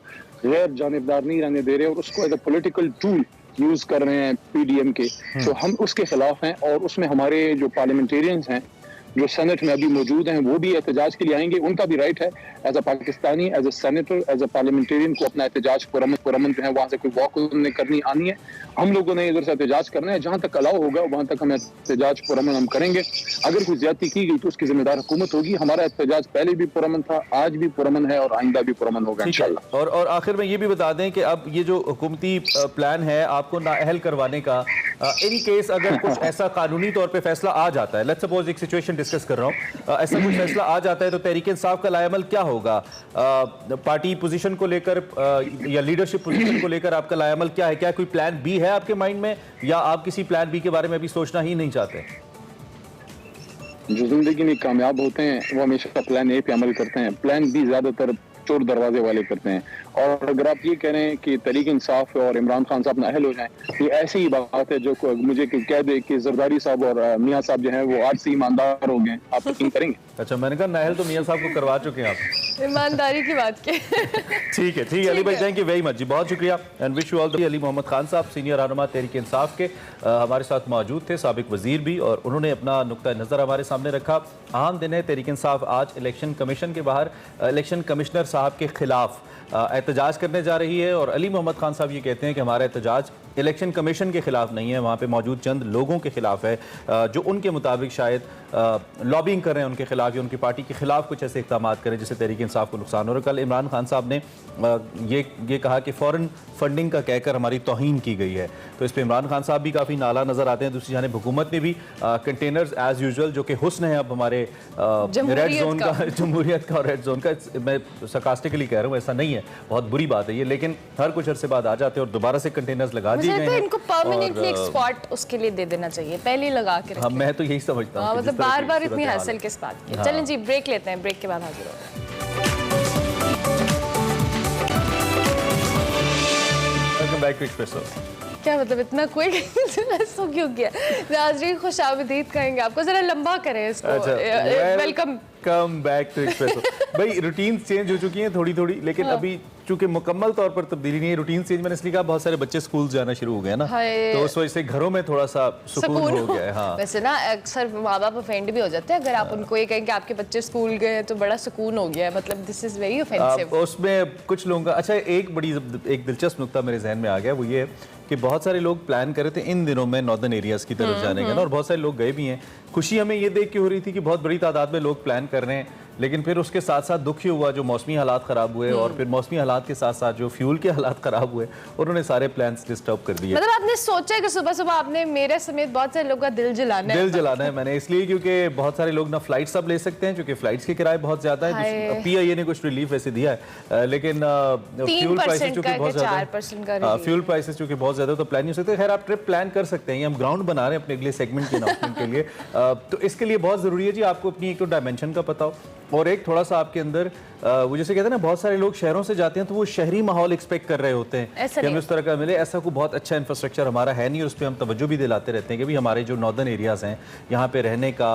गैर जानिबदार नहीं रहने दे रहे और उसको as a political tool use कर रहे हैं पीडीएम के। तो हम उसके खिलाफ हैं, और उसमें हमारे जो पार्लियामेंटेरियंस हैं जो सेनेट में अभी मौजूद हैं, वो भी एहतजाज के लिए आएंगे। उनका भी राइट है as a Pakistani, as a senator, as a parliamentarian को अपना एहतजाज पुरअमन जो है वहाँ से कोई वॉक उन्हें करनी आनी है। हम लोगों ने इधर से एहतजाज करना है, जहाँ तक अलाउ होगा वहाँ तक हम एहतजाज पुरअमन हम करेंगे। अगर कोई ज्यादती की गई तो उसकी जिम्मेदार हुकूमत होगी। हमारा एहतजाज पहले भी पुरअमन था, आज भी पुरअमन है, और आइंदा भी पुरअमन होगा इंशाल्लाह। और आखिर में ये भी बता दें कि अब ये जो हुकूमती प्लान है आपको नाअहल करवाने का, इन केस अगर कुछ ऐसा कानूनी तौर पे फैसला आ जाता है, लेट्स सपोज एक सिचुएशन डिस्कस कर रहा हूँ, ऐसा कुछ फैसला आ जाता है, तो तहरीक इंसाफ का लाएमल क्या होगा? पार्टी पोजीशन को लेकर या लीडरशिप पोजीशन को लेकर आपका लाएमल क्या है? क्या कोई प्लान बी है आपके माइंड में, या आप किसी प्लान बी के बारे में अभी सोचना ही नहीं चाहते? जो जिंदगी में कामयाब होते हैं वो हमेशा प्लान ए पे अमल करते हैं। प्लान बी ज्यादातर चोर दरवाजे वाले करते हैं। और अगर आप ये कह रहे हैं कि तहरीक इंसाफ और इमरान खान साहब नाअहल हो जाएं, ये ऐसी ही बात है जो मुझे कह दे कि जरदारी साहब और मियाँ साहब जो हैं वो आज से ईमानदार हो गए। आप यकीन करेंगे? अच्छा, मैंने कहा नाअहल तो मियाँ साहब को करवा चुके हैं आप। ईमानदारी की बात के ठीक है अली भाई, थैंक यू वेरी मच जी, बहुत शुक्रिया and wish you all the. Ali Mohammad Khan साहब सीनियर रहनुमा तहरीक इंसाफ के हमारे साथ मौजूद थे, साबिक वजीर भी, और उन्होंने अपना नुक्ता नज़र हमारे सामने रखा। अहम दिन है, तहरीक इंसाफ आज इलेक्शन कमीशन के बाहर इलेक्शन कमिश्नर साहब के खिलाफ एहतजाज करने जा रही है। और अली मोहम्मद खान साहब ये कहते हैं कि हमारा एहतजाज इलेक्शन कमीशन के खिलाफ नहीं है, वहाँ पे मौजूद चंद लोगों के खिलाफ है जो उनके मुताबिक शायद लॉबिंग कर रहे हैं उनके खिलाफ या उनकी पार्टी के खिलाफ कुछ ऐसे इक़दाम करें जिससे तहरीक इंसाफ को नुकसान हो रहा है। कल इमरान खान साहब ने ये कहा कि फ़ॉरेन फंडिंग का कहकर हमारी तौहीन की गई है, तो इस पर इमरान खान साहब भी काफ़ी नाला नज़र आते हैं। दूसरी जानिब हुकूमत ने भी कंटेनर्स एज़ यूजुअल, जो कि हुस्न है अब हमारे रेड जोन का, जमहूरियत का और रेड जोन का, मैं सरकास्टिकली कह रहा हूँ, ऐसा नहीं है, बहुत बुरी बात है ये, लेकिन हर कुछ अरसे बाद आ जाते हैं और दोबारा से कंटेनर्स लगा दिए गए हैं। इनको परमानेंटली एक स्पॉट उसके लिए दे देना चाहिए, पहले ही लगा के हाँ, मैं तो यही समझता हूँ, मतलब बार बार इतनी हासिल किस बात की। चलें जी, ब्रेक लेते हैं, ब्रेक के बाद हाजिर होते हैं। Welcome back to Expresso. क्या मतलब इतना क्विक ऐसा क्यों किया? नाज़रीन खुशामदीद कहेंगे आपको, जरा लंबा करें इसको। अच्छा, वेलकम बैक टू एक्सप्रेसो। भाई रूटीन चेंज हो चुकी हैं थोड़ी थोड़ी, लेकिन अभी चूंकि मुकम्मल तौर पर तब्दीली नहीं है, रूटीन चेंज मैंने इसलिए कहा बहुत सारे बच्चे स्कूल जाना शुरू हो गए ना, तो उस वजह से घरों में थोड़ा सा सुकून हो गया है। हाँ, वैसे ना अक्सर माँ बाप ऑफेंड भी हो जाते हैं अगर आप उनको ये कहें कि आपके बच्चे स्कूल गए तो बड़ा सुकून हो गया है, मतलब दिस इज वेरी ऑफेंसिव। उसमें कुछ लोगों का अच्छा, एक दिलचस्प नुकता मेरे जहन में आ गया, वो ये है कि बहुत सारे लोग प्लान कर रहे थे इन दिनों में नॉर्दर्न एरियाज की तरफ जाने का ना, और बहुत सारे लोग गए भी हैं। खुशी हमें ये देख के हो रही थी कि बहुत बड़ी तादाद में लोग प्लान कर रहे हैं, लेकिन फिर उसके साथ साथ दुख ही हुआ जो मौसमी हालात ख़राब हुए, और फिर मौसमी हालात के साथ साथ जो फ्यूल के हालात ख़राब हुए, उन्होंने सारे प्लान्स डिस्टर्ब कर दिए। मतलब आपने सोचा कि सुबह सुबह आपने मेरे समेत बहुत सारे लोगों का दिल जलाना है मैंने इसलिए क्योंकि बहुत सारे लोग ना फ्लाइट्स अब ले सकते हैं, क्योंकि फ्लाइट्स के किराए बहुत ज़्यादा है। PIA ने कुछ रिलीफ वैसे दिया है, लेकिन फ्यूल प्राइसेस चूँकि बहुत ज़्यादा है, फ्यूल प्राइसेस चूँकि बहुत ज़्यादा, तो प्लान नहीं हो सकते। खैर, आप ट्रिप प्लान कर सकते हैं, हम ग्राउंड बना रहे हैं अपने अगले सेगमेंट के अनाउंसमेंट के लिए, तो इसके लिए बहुत ज़रूरी है जी आपको अपनी एक तो डायमेंशन का पता हो, और एक थोड़ा सा आपके अंदर वो जैसे कहते हैं ना, बहुत सारे लोग शहरों से जाते हैं तो वो शहरी माहौल एक्सपेक्ट कर रहे होते हैं कि हमें उस तरह का मिले। ऐसा कोई बहुत अच्छा इंफ्रास्ट्रक्चर हमारा है नहीं, और उस पर हम तवज्जो भी दिलाते रहते हैं कि भी हमारे जो नॉर्दर्न एरियाज हैं यहाँ पे रहने का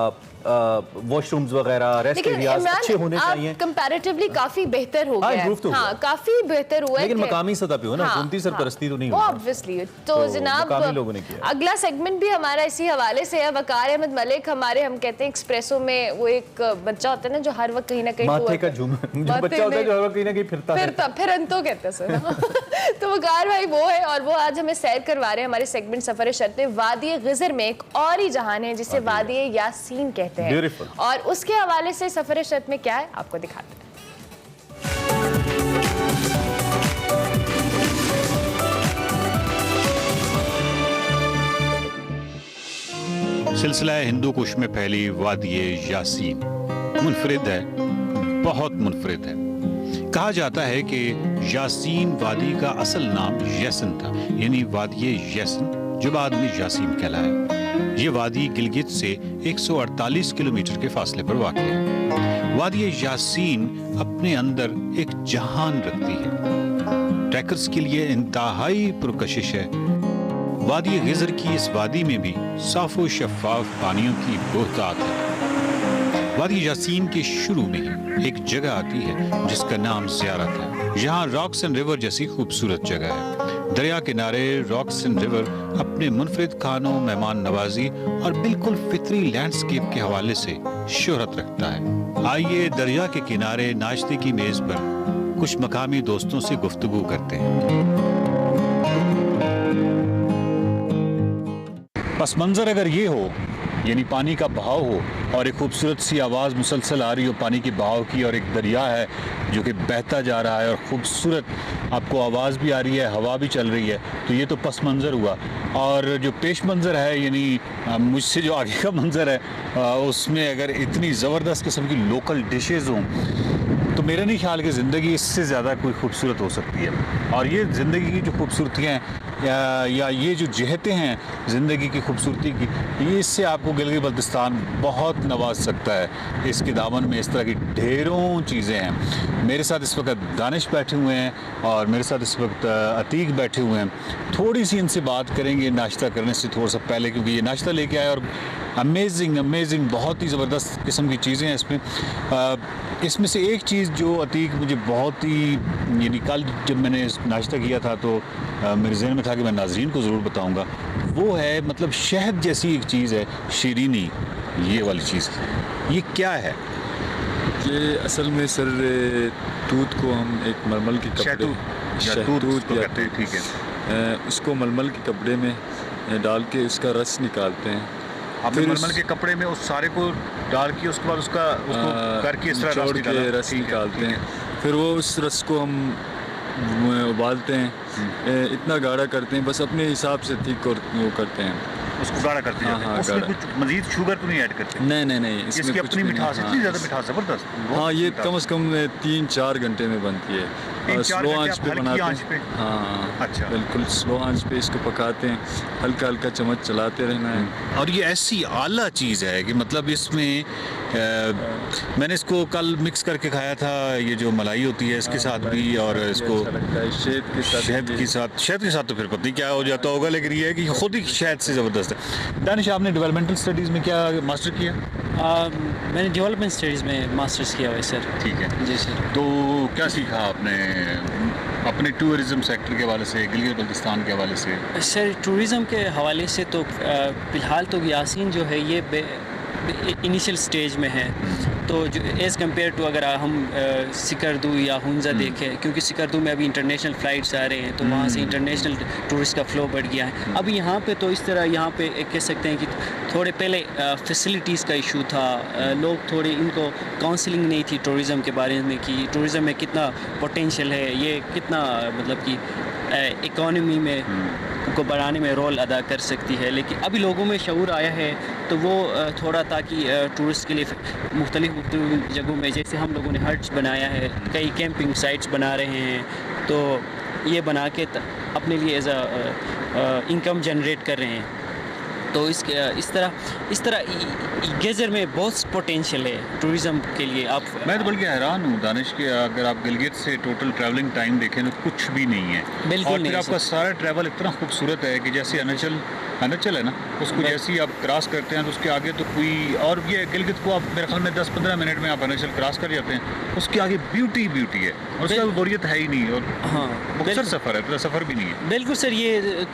वॉशरूम्स वगैरह, रेस्ट एरियाज अच्छे होने चाहिए। कंपैरेटिवली काफी बेहतर हो गया है, हाँ, काफी बेहतर हुआ है, लेकिन मकामी सतह पे हो ना, हुकूमती सरपरस्ती तो नहीं हो ऑब्वियसली। तो जनाब लोगों ने किया। अगला सेगमेंट भी हमारा इसी हवाले से है। वकार अहमद मलिक हमारे, हम कहते हैं एक्सप्रेसो में वो एक बच्चा होता है ना जो हर वक्त कहीं ना कहीं माथे का झूमर, जो बच्चा होता है जो हर वक्त कहीं ना कहीं फिरता कहते हैं सर। तो वकार भाई वो है, और वो आज हमें सैर करवा रहे हैं हमारे सेगमेंट सफर शर्त में। वादी गिज़र में एक और ही जहान है जिसे वादी यासीन कहते हैं, और उसके हवाले से सफर शर्त में क्या है आपको दिखाते हैं। सिलसिला हिंदू कुश में फैली वादी यासीन मुनफरिद है, बहुत मुनफरिद है। कहा जाता है कि यासीन वादी का असल नाम यसन था, यानी वादी यसन, जो बाद में यासीन कहलाया। ये वादी गिलगित से 148 किलोमीटर के फासले पर वाक़ है। वादी यासीन अपने अंदर एक जहान रखती है, ट्रैकर्स के लिए इंतहाई पुरकशिश है। वादी गिज़र की इस वादी में भी साफ़ो शफ़ाफ पानियों की बोहतात है। वादी यासीन के शुरू में ही एक जगह आती है जिसका नाम ज़ियारत है। यहाँ रॉक्स एंड रिवर जैसी खूबसूरत जगह है। दरिया किनारे रॉक्स एंड रिवर अपने मुनफरिद खानों, मेहमान नवाजी और बिल्कुल फितरी लैंडस्केप के हवाले से शोहरत रखता है। आइए दरिया के किनारे नाश्ते की मेज पर कुछ मकामी दोस्तों से गुफ्तगू करते हैं। पस मंजर अगर ये हो, यानी पानी का बहाव हो और एक खूबसूरत सी आवाज़ मुसलसल आ रही हो पानी के बहाव की, और एक दरिया है जो कि बहता जा रहा है और ख़ूबसूरत आपको आवाज़ भी आ रही है, हवा भी चल रही है, तो ये तो पस मंज़र हुआ। और जो पेश मंज़र है, यानी मुझसे जो आगे का मंज़र है, उसमें अगर इतनी ज़बरदस्त किस्म की लोकल डिशेज़ हों तो मेरा नहीं ख्याल कि ज़िंदगी इससे ज़्यादा कोई खूबसूरत हो सकती है। और ये ज़िंदगी की जो खूबसूरतियाँ हैं या ये जो जहतें हैं ज़िंदगी की खूबसूरती की, ये इससे आपको गिलगित बल्तिस्तान बहुत नवाज सकता है। इसके दामन में इस तरह की ढेरों चीज़ें हैं। मेरे साथ इस वक्त दानिश बैठे हुए हैं और मेरे साथ इस वक्त अतीक बैठे हुए हैं। थोड़ी सी इनसे बात करेंगे नाश्ता करने से थोड़ा सा पहले, क्योंकि ये नाश्ता लेके आए और अमेजिंग बहुत ही ज़बरदस्त किस्म की चीज़ें हैं इसमें। इसमें से एक चीज़ जो अतीक मुझे बहुत ही, यानी कल जब मैंने नाश्ता किया था तो मेरे जहन में था कि मैं नाज़रीन को ज़रूर बताऊंगा, वो है मतलब शहद जैसी एक चीज़ है, शीरीनी, ये वाली चीज़। ये क्या है? ये असल में सर दूध को हम एक मलमल के कपड़े, शहतूत कहते हैं, ठीक है, उसको मलमल के कपड़े में डाल के उसका रस निकालते हैं। आपने मलमल के कपड़े में उस सारे को डाल के उसके बाद उसको करके इस तरह रस निकालते हैं। फिर वो उस रस को हम उबालते हैं, इतना गाढ़ा करते हैं, बस अपने हिसाब से थिक और वो करते हैं, उसको गाढ़ा करते हैं। हाँ, उसमें कुछ मजीद शुगर तो नहीं ऐड करते? नहीं, इसकी अपनी मिठास, इतनी ज़्यादा मिठास, ज़बरदस्त। हाँ, ये कम से कम 3-4 घंटे में बनती है, स्लो आंच पे बनाते हैं। हाँ, अच्छा, बिल्कुल स्लो आंच पे इसको पकाते हैं, हल्का हल्का चम्मच चलाते रहना है। और ये ऐसी आला चीज़ है कि मतलब इसमें मैंने इसको कल मिक्स करके खाया था, ये जो मलाई होती है इसके साथ भी, और इसको शहद के साथ तो फिर पता नहीं क्या हो जाता होगा, लेकिन ये है कि खुद ही शहद से ज़बरदस्त है। दानिश, आपने डेवलपमेंटल स्टडीज़ में क्या मास्टर किया? मैंने डेवलपमेंट स्टडीज़ में मास्टर्स किया हुआ है सर। ठीक है जी सर। तो क्या सीखा आपने अपने टूरिज़म सेक्टर के हवाले से, गिलगित बल्तिस्तान के हवाले से? सर टूरिज़म के हवाले से तो फ़िलहाल तो यासीन जो है ये इनिशियल स्टेज में है, तो जो एज़ कम्पेयर टू अगर हम सिकरदू या हुंजा देखें, क्योंकि सिकरदू में अभी इंटरनेशनल फ़्लाइट्स आ रहे हैं तो वहाँ से इंटरनेशनल टूरिस्ट का फ़्लो बढ़ गया है। अभी यहाँ पे तो इस तरह यहाँ पे कह सकते हैं कि थोड़े पहले फैसिलिटीज़ का इशू था, लोग थोड़े इनको काउंसलिंग नहीं थी टूरिज़म के बारे में कि टूरिज़म में कितना पोटेंशियल है, ये कितना मतलब कि इकॉनमी में को बढ़ाने में रोल अदा कर सकती है। लेकिन अभी लोगों में शऊर आया है तो वो थोड़ा, ताकि टूरिस्ट के लिए मुख्तलिफ जगहों में, जैसे हम लोगों ने हट्स बनाया है, कई कैंपिंग साइट्स बना रहे हैं, तो ये बना के अपने लिए एज इनकम जनरेट कर रहे हैं। तो इस तरह गेज़र में बहुत पोटेंशियल है टूरिज़म के लिए। आप मैं तो बल्कि हैरान हूँ दानिश कि अगर आप गिलगित से टोटल ट्रैवलिंग टाइम देखें तो कुछ भी नहीं है, बिल्कुल और फिर आपका सारा ट्रैवल इतना खूबसूरत है कि जैसे अनचल है ना, उसको जैसे ही आप क्रॉस करते हैं तो उसके आगे तो कोई, और ये गिलगित को आप मेरे ख्याल में 10-15 मिनट में आप अनचल क्रॉस कर जाते हैं, उसके आगे ब्यूटी है, और उसका बोरियत है ही नहीं, और हाँ मुख्तसर सफ़र है, तो सफ़र भी नहीं है। बिल्कुल सर, ये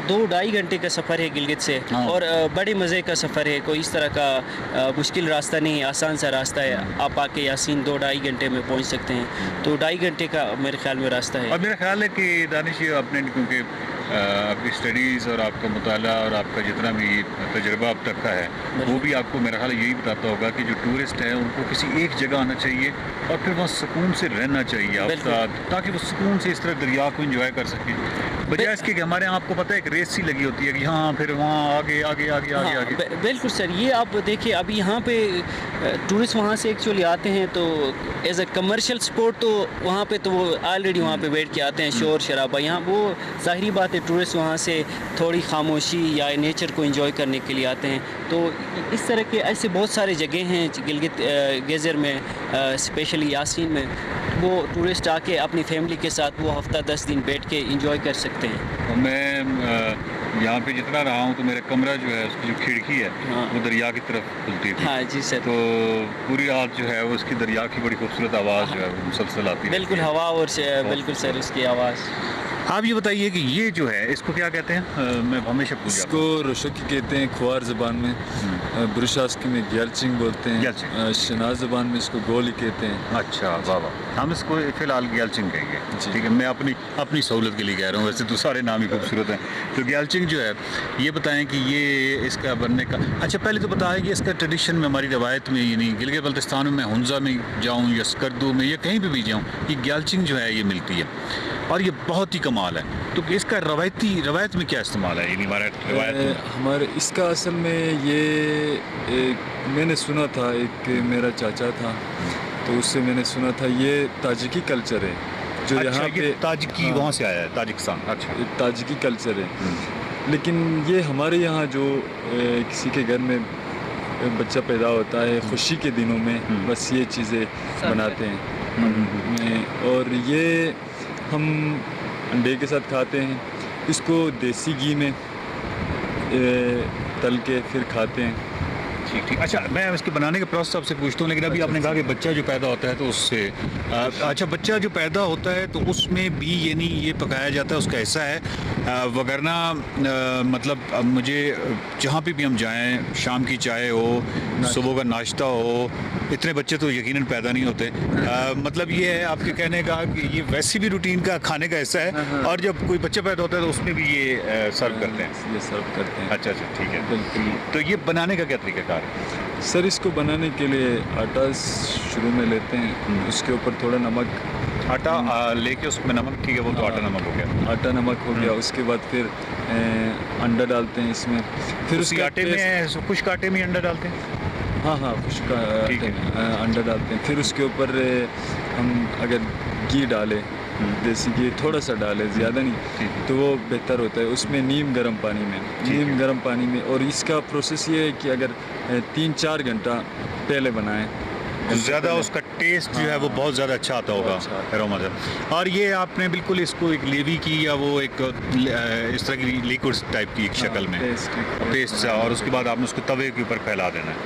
2-2.5 घंटे का सफ़र है गिलगित से, और बड़े मज़े का सफ़र है, कोई इस तरह का मुश्किल रास्ता नहीं है, आसान सा रास्ता है। आप आके यासीन 2-2.5 घंटे में पहुंच सकते हैं, तो 2.5 घंटे का मेरे ख्याल में रास्ता है। और मेरा ख्याल है कि दानिश आपने, क्योंकि आपकी स्टडीज़ और आपका मुताला और आपका जितना भी तजुर्बा अब तक का है, वो भी आपको मेरा ख्याल यही बताता होगा कि जो टूरिस्ट हैं उनको किसी एक जगह आना चाहिए और फिर वहाँ सुकून से रहना चाहिए आप, ताकि वो सुकून से इस तरह दरिया को एंजॉय कर सकें, बजाय इसके कि हमारे यहाँ आपको पता है एक रेस सी लगी होती है कि हाँ फिर वहाँ आगे। बिल्कुल सर, ये आप देखिए अभी यहाँ पे टूरिस्ट वहाँ से एक्चुअली आते हैं तो एज अ कमर्शियल स्पोर्ट, तो वहाँ पे तो वो ऑलरेडी वहाँ पे बैठ के आते हैं, शोर शराबा, यहाँ वो ज़ाहिरी बात है टूरिस्ट वहाँ से थोड़ी खामोशी या नेचर को एंजॉय करने के लिए आते हैं। तो इस तरह के ऐसे बहुत सारे जगह हैं गिलगित गेज़र में, स्पेशली यासीन में, वो टूरिस्ट आके अपनी फैमिली के साथ वो हफ्ता 10 दिन बैठ के एंजॉय कर सकते हैं। और मैं यहाँ पे जितना रहा हूँ तो मेरा कमरा जो है उसकी जो खिड़की है वो दरिया की तरफ खुलती थी। हाँ जी सर। तो पूरी रात जो है वो उसकी दरिया की बड़ी खूबसूरत आवाज़ जो है वो मुसलसल आती है। बिल्कुल हवा और बिल्कुल सर उसकी आवाज़। आप ये बताइए कि ये जो है इसको क्या कहते हैं? मैं हमेशा पूछा, इसको रोशकी कहते हैं खुआर ज़बान में, ब्रुशास्की में ग्यालचिंग बोलते हैं, शनाज ज़बान में इसको गोली कहते हैं। अच्छा वाह वाह, हम इसको फ़िलहाल ग्यालचिंग कहेंगे, ठीक है। मैं अपनी सहूलत के लिए कह रहा हूँ, वैसे तो सारे नाम ही खूबसूरत हैं। तो ग्यालचिंग जो है, ये बताएं कि ये इसका बनने का, अच्छा पहले तो बताएं कि इसका ट्रेडिशन में, हमारी रवायत में, यानी गिलगित बल्तिस्तान में हुंजा में जाऊँ या स्करदू में या कहीं पर भी जाऊँ, ये ग्यालचिंग जो है ये मिलती है और ये बहुत ही कमाल है। तो इसका रवायत में क्या इस्तेमाल है? यानी हमारे इसका असल में ये मैंने सुना था, एक मेरा चाचा था तो उससे मैंने सुना था, ये ताजिकी कल्चर है। जो अच्छा, यहाँ ये पे ताजिकी वहाँ से आया है, ताजिकिस्तान। अच्छा, ताजिकी कल्चर है। लेकिन ये हमारे यहाँ जो किसी के घर में बच्चा पैदा होता है खुशी के दिनों में बस ये चीज़ें बनाते हैं। और ये हम अंडे के साथ खाते हैं, इसको देसी घी में तल के फिर खाते हैं। ठीक। अच्छा, मैं इसके बनाने के प्रोसेस आपसे पूछता हूँ, लेकिन अभी आपने कहा कि बच्चा जो पैदा होता है तो उससे अच्छा, बच्चा जो पैदा होता है तो उसमें भी यानी ये पकाया जाता है, उसका ऐसा है वगरना मतलब मुझे जहाँ पे भी हम जाएं, शाम की चाय हो, सुबह का नाश्ता हो, इतने बच्चे तो यकीनन पैदा नहीं होते। मतलब ये है आपके कहने का कि ये वैसे भी रूटीन का खाने का ऐसा है, और जब कोई बच्चा पैदा होता है तो उसमें भी ये सर्व करते हैं। ये सर्व करते हैं। अच्छा, ठीक है। बिल्कुल। तो ये बनाने का क्या तरीकाकार है? सर, इसको बनाने के लिए आटा शुरू में लेते हैं, उसके ऊपर थोड़ा नमक, आटा लेके उसमें नमक, ठीक है, वो तो आटा नमक हो गया। आटा नमक हो गया। उसके बाद फिर अंडा डालते हैं इसमें, फिर उसी आटे में, खुश्क आटे में अंडा डालते हैं। हाँ, खुश्क आटे में अंडा डालते हैं। फिर उसके ऊपर हम अगर घी डालें, देसी घी थोड़ा सा डालें, ज़्यादा नहीं, तो वो बेहतर होता है। उसमें नीम गर्म पानी में, और इसका प्रोसेस ये है कि अगर 3-4 घंटा पहले बनाएं ज़्यादा उसका टेस्ट जो है वो बहुत ज़्यादा अच्छा आता होगा। और ये आपने बिल्कुल इसको एक लेवी की या वो एक इस तरह की लिक्विड टाइप की एक शक्ल में पेस्ट सा, और उसके बाद आपने उसको तवे के ऊपर फैला देना है।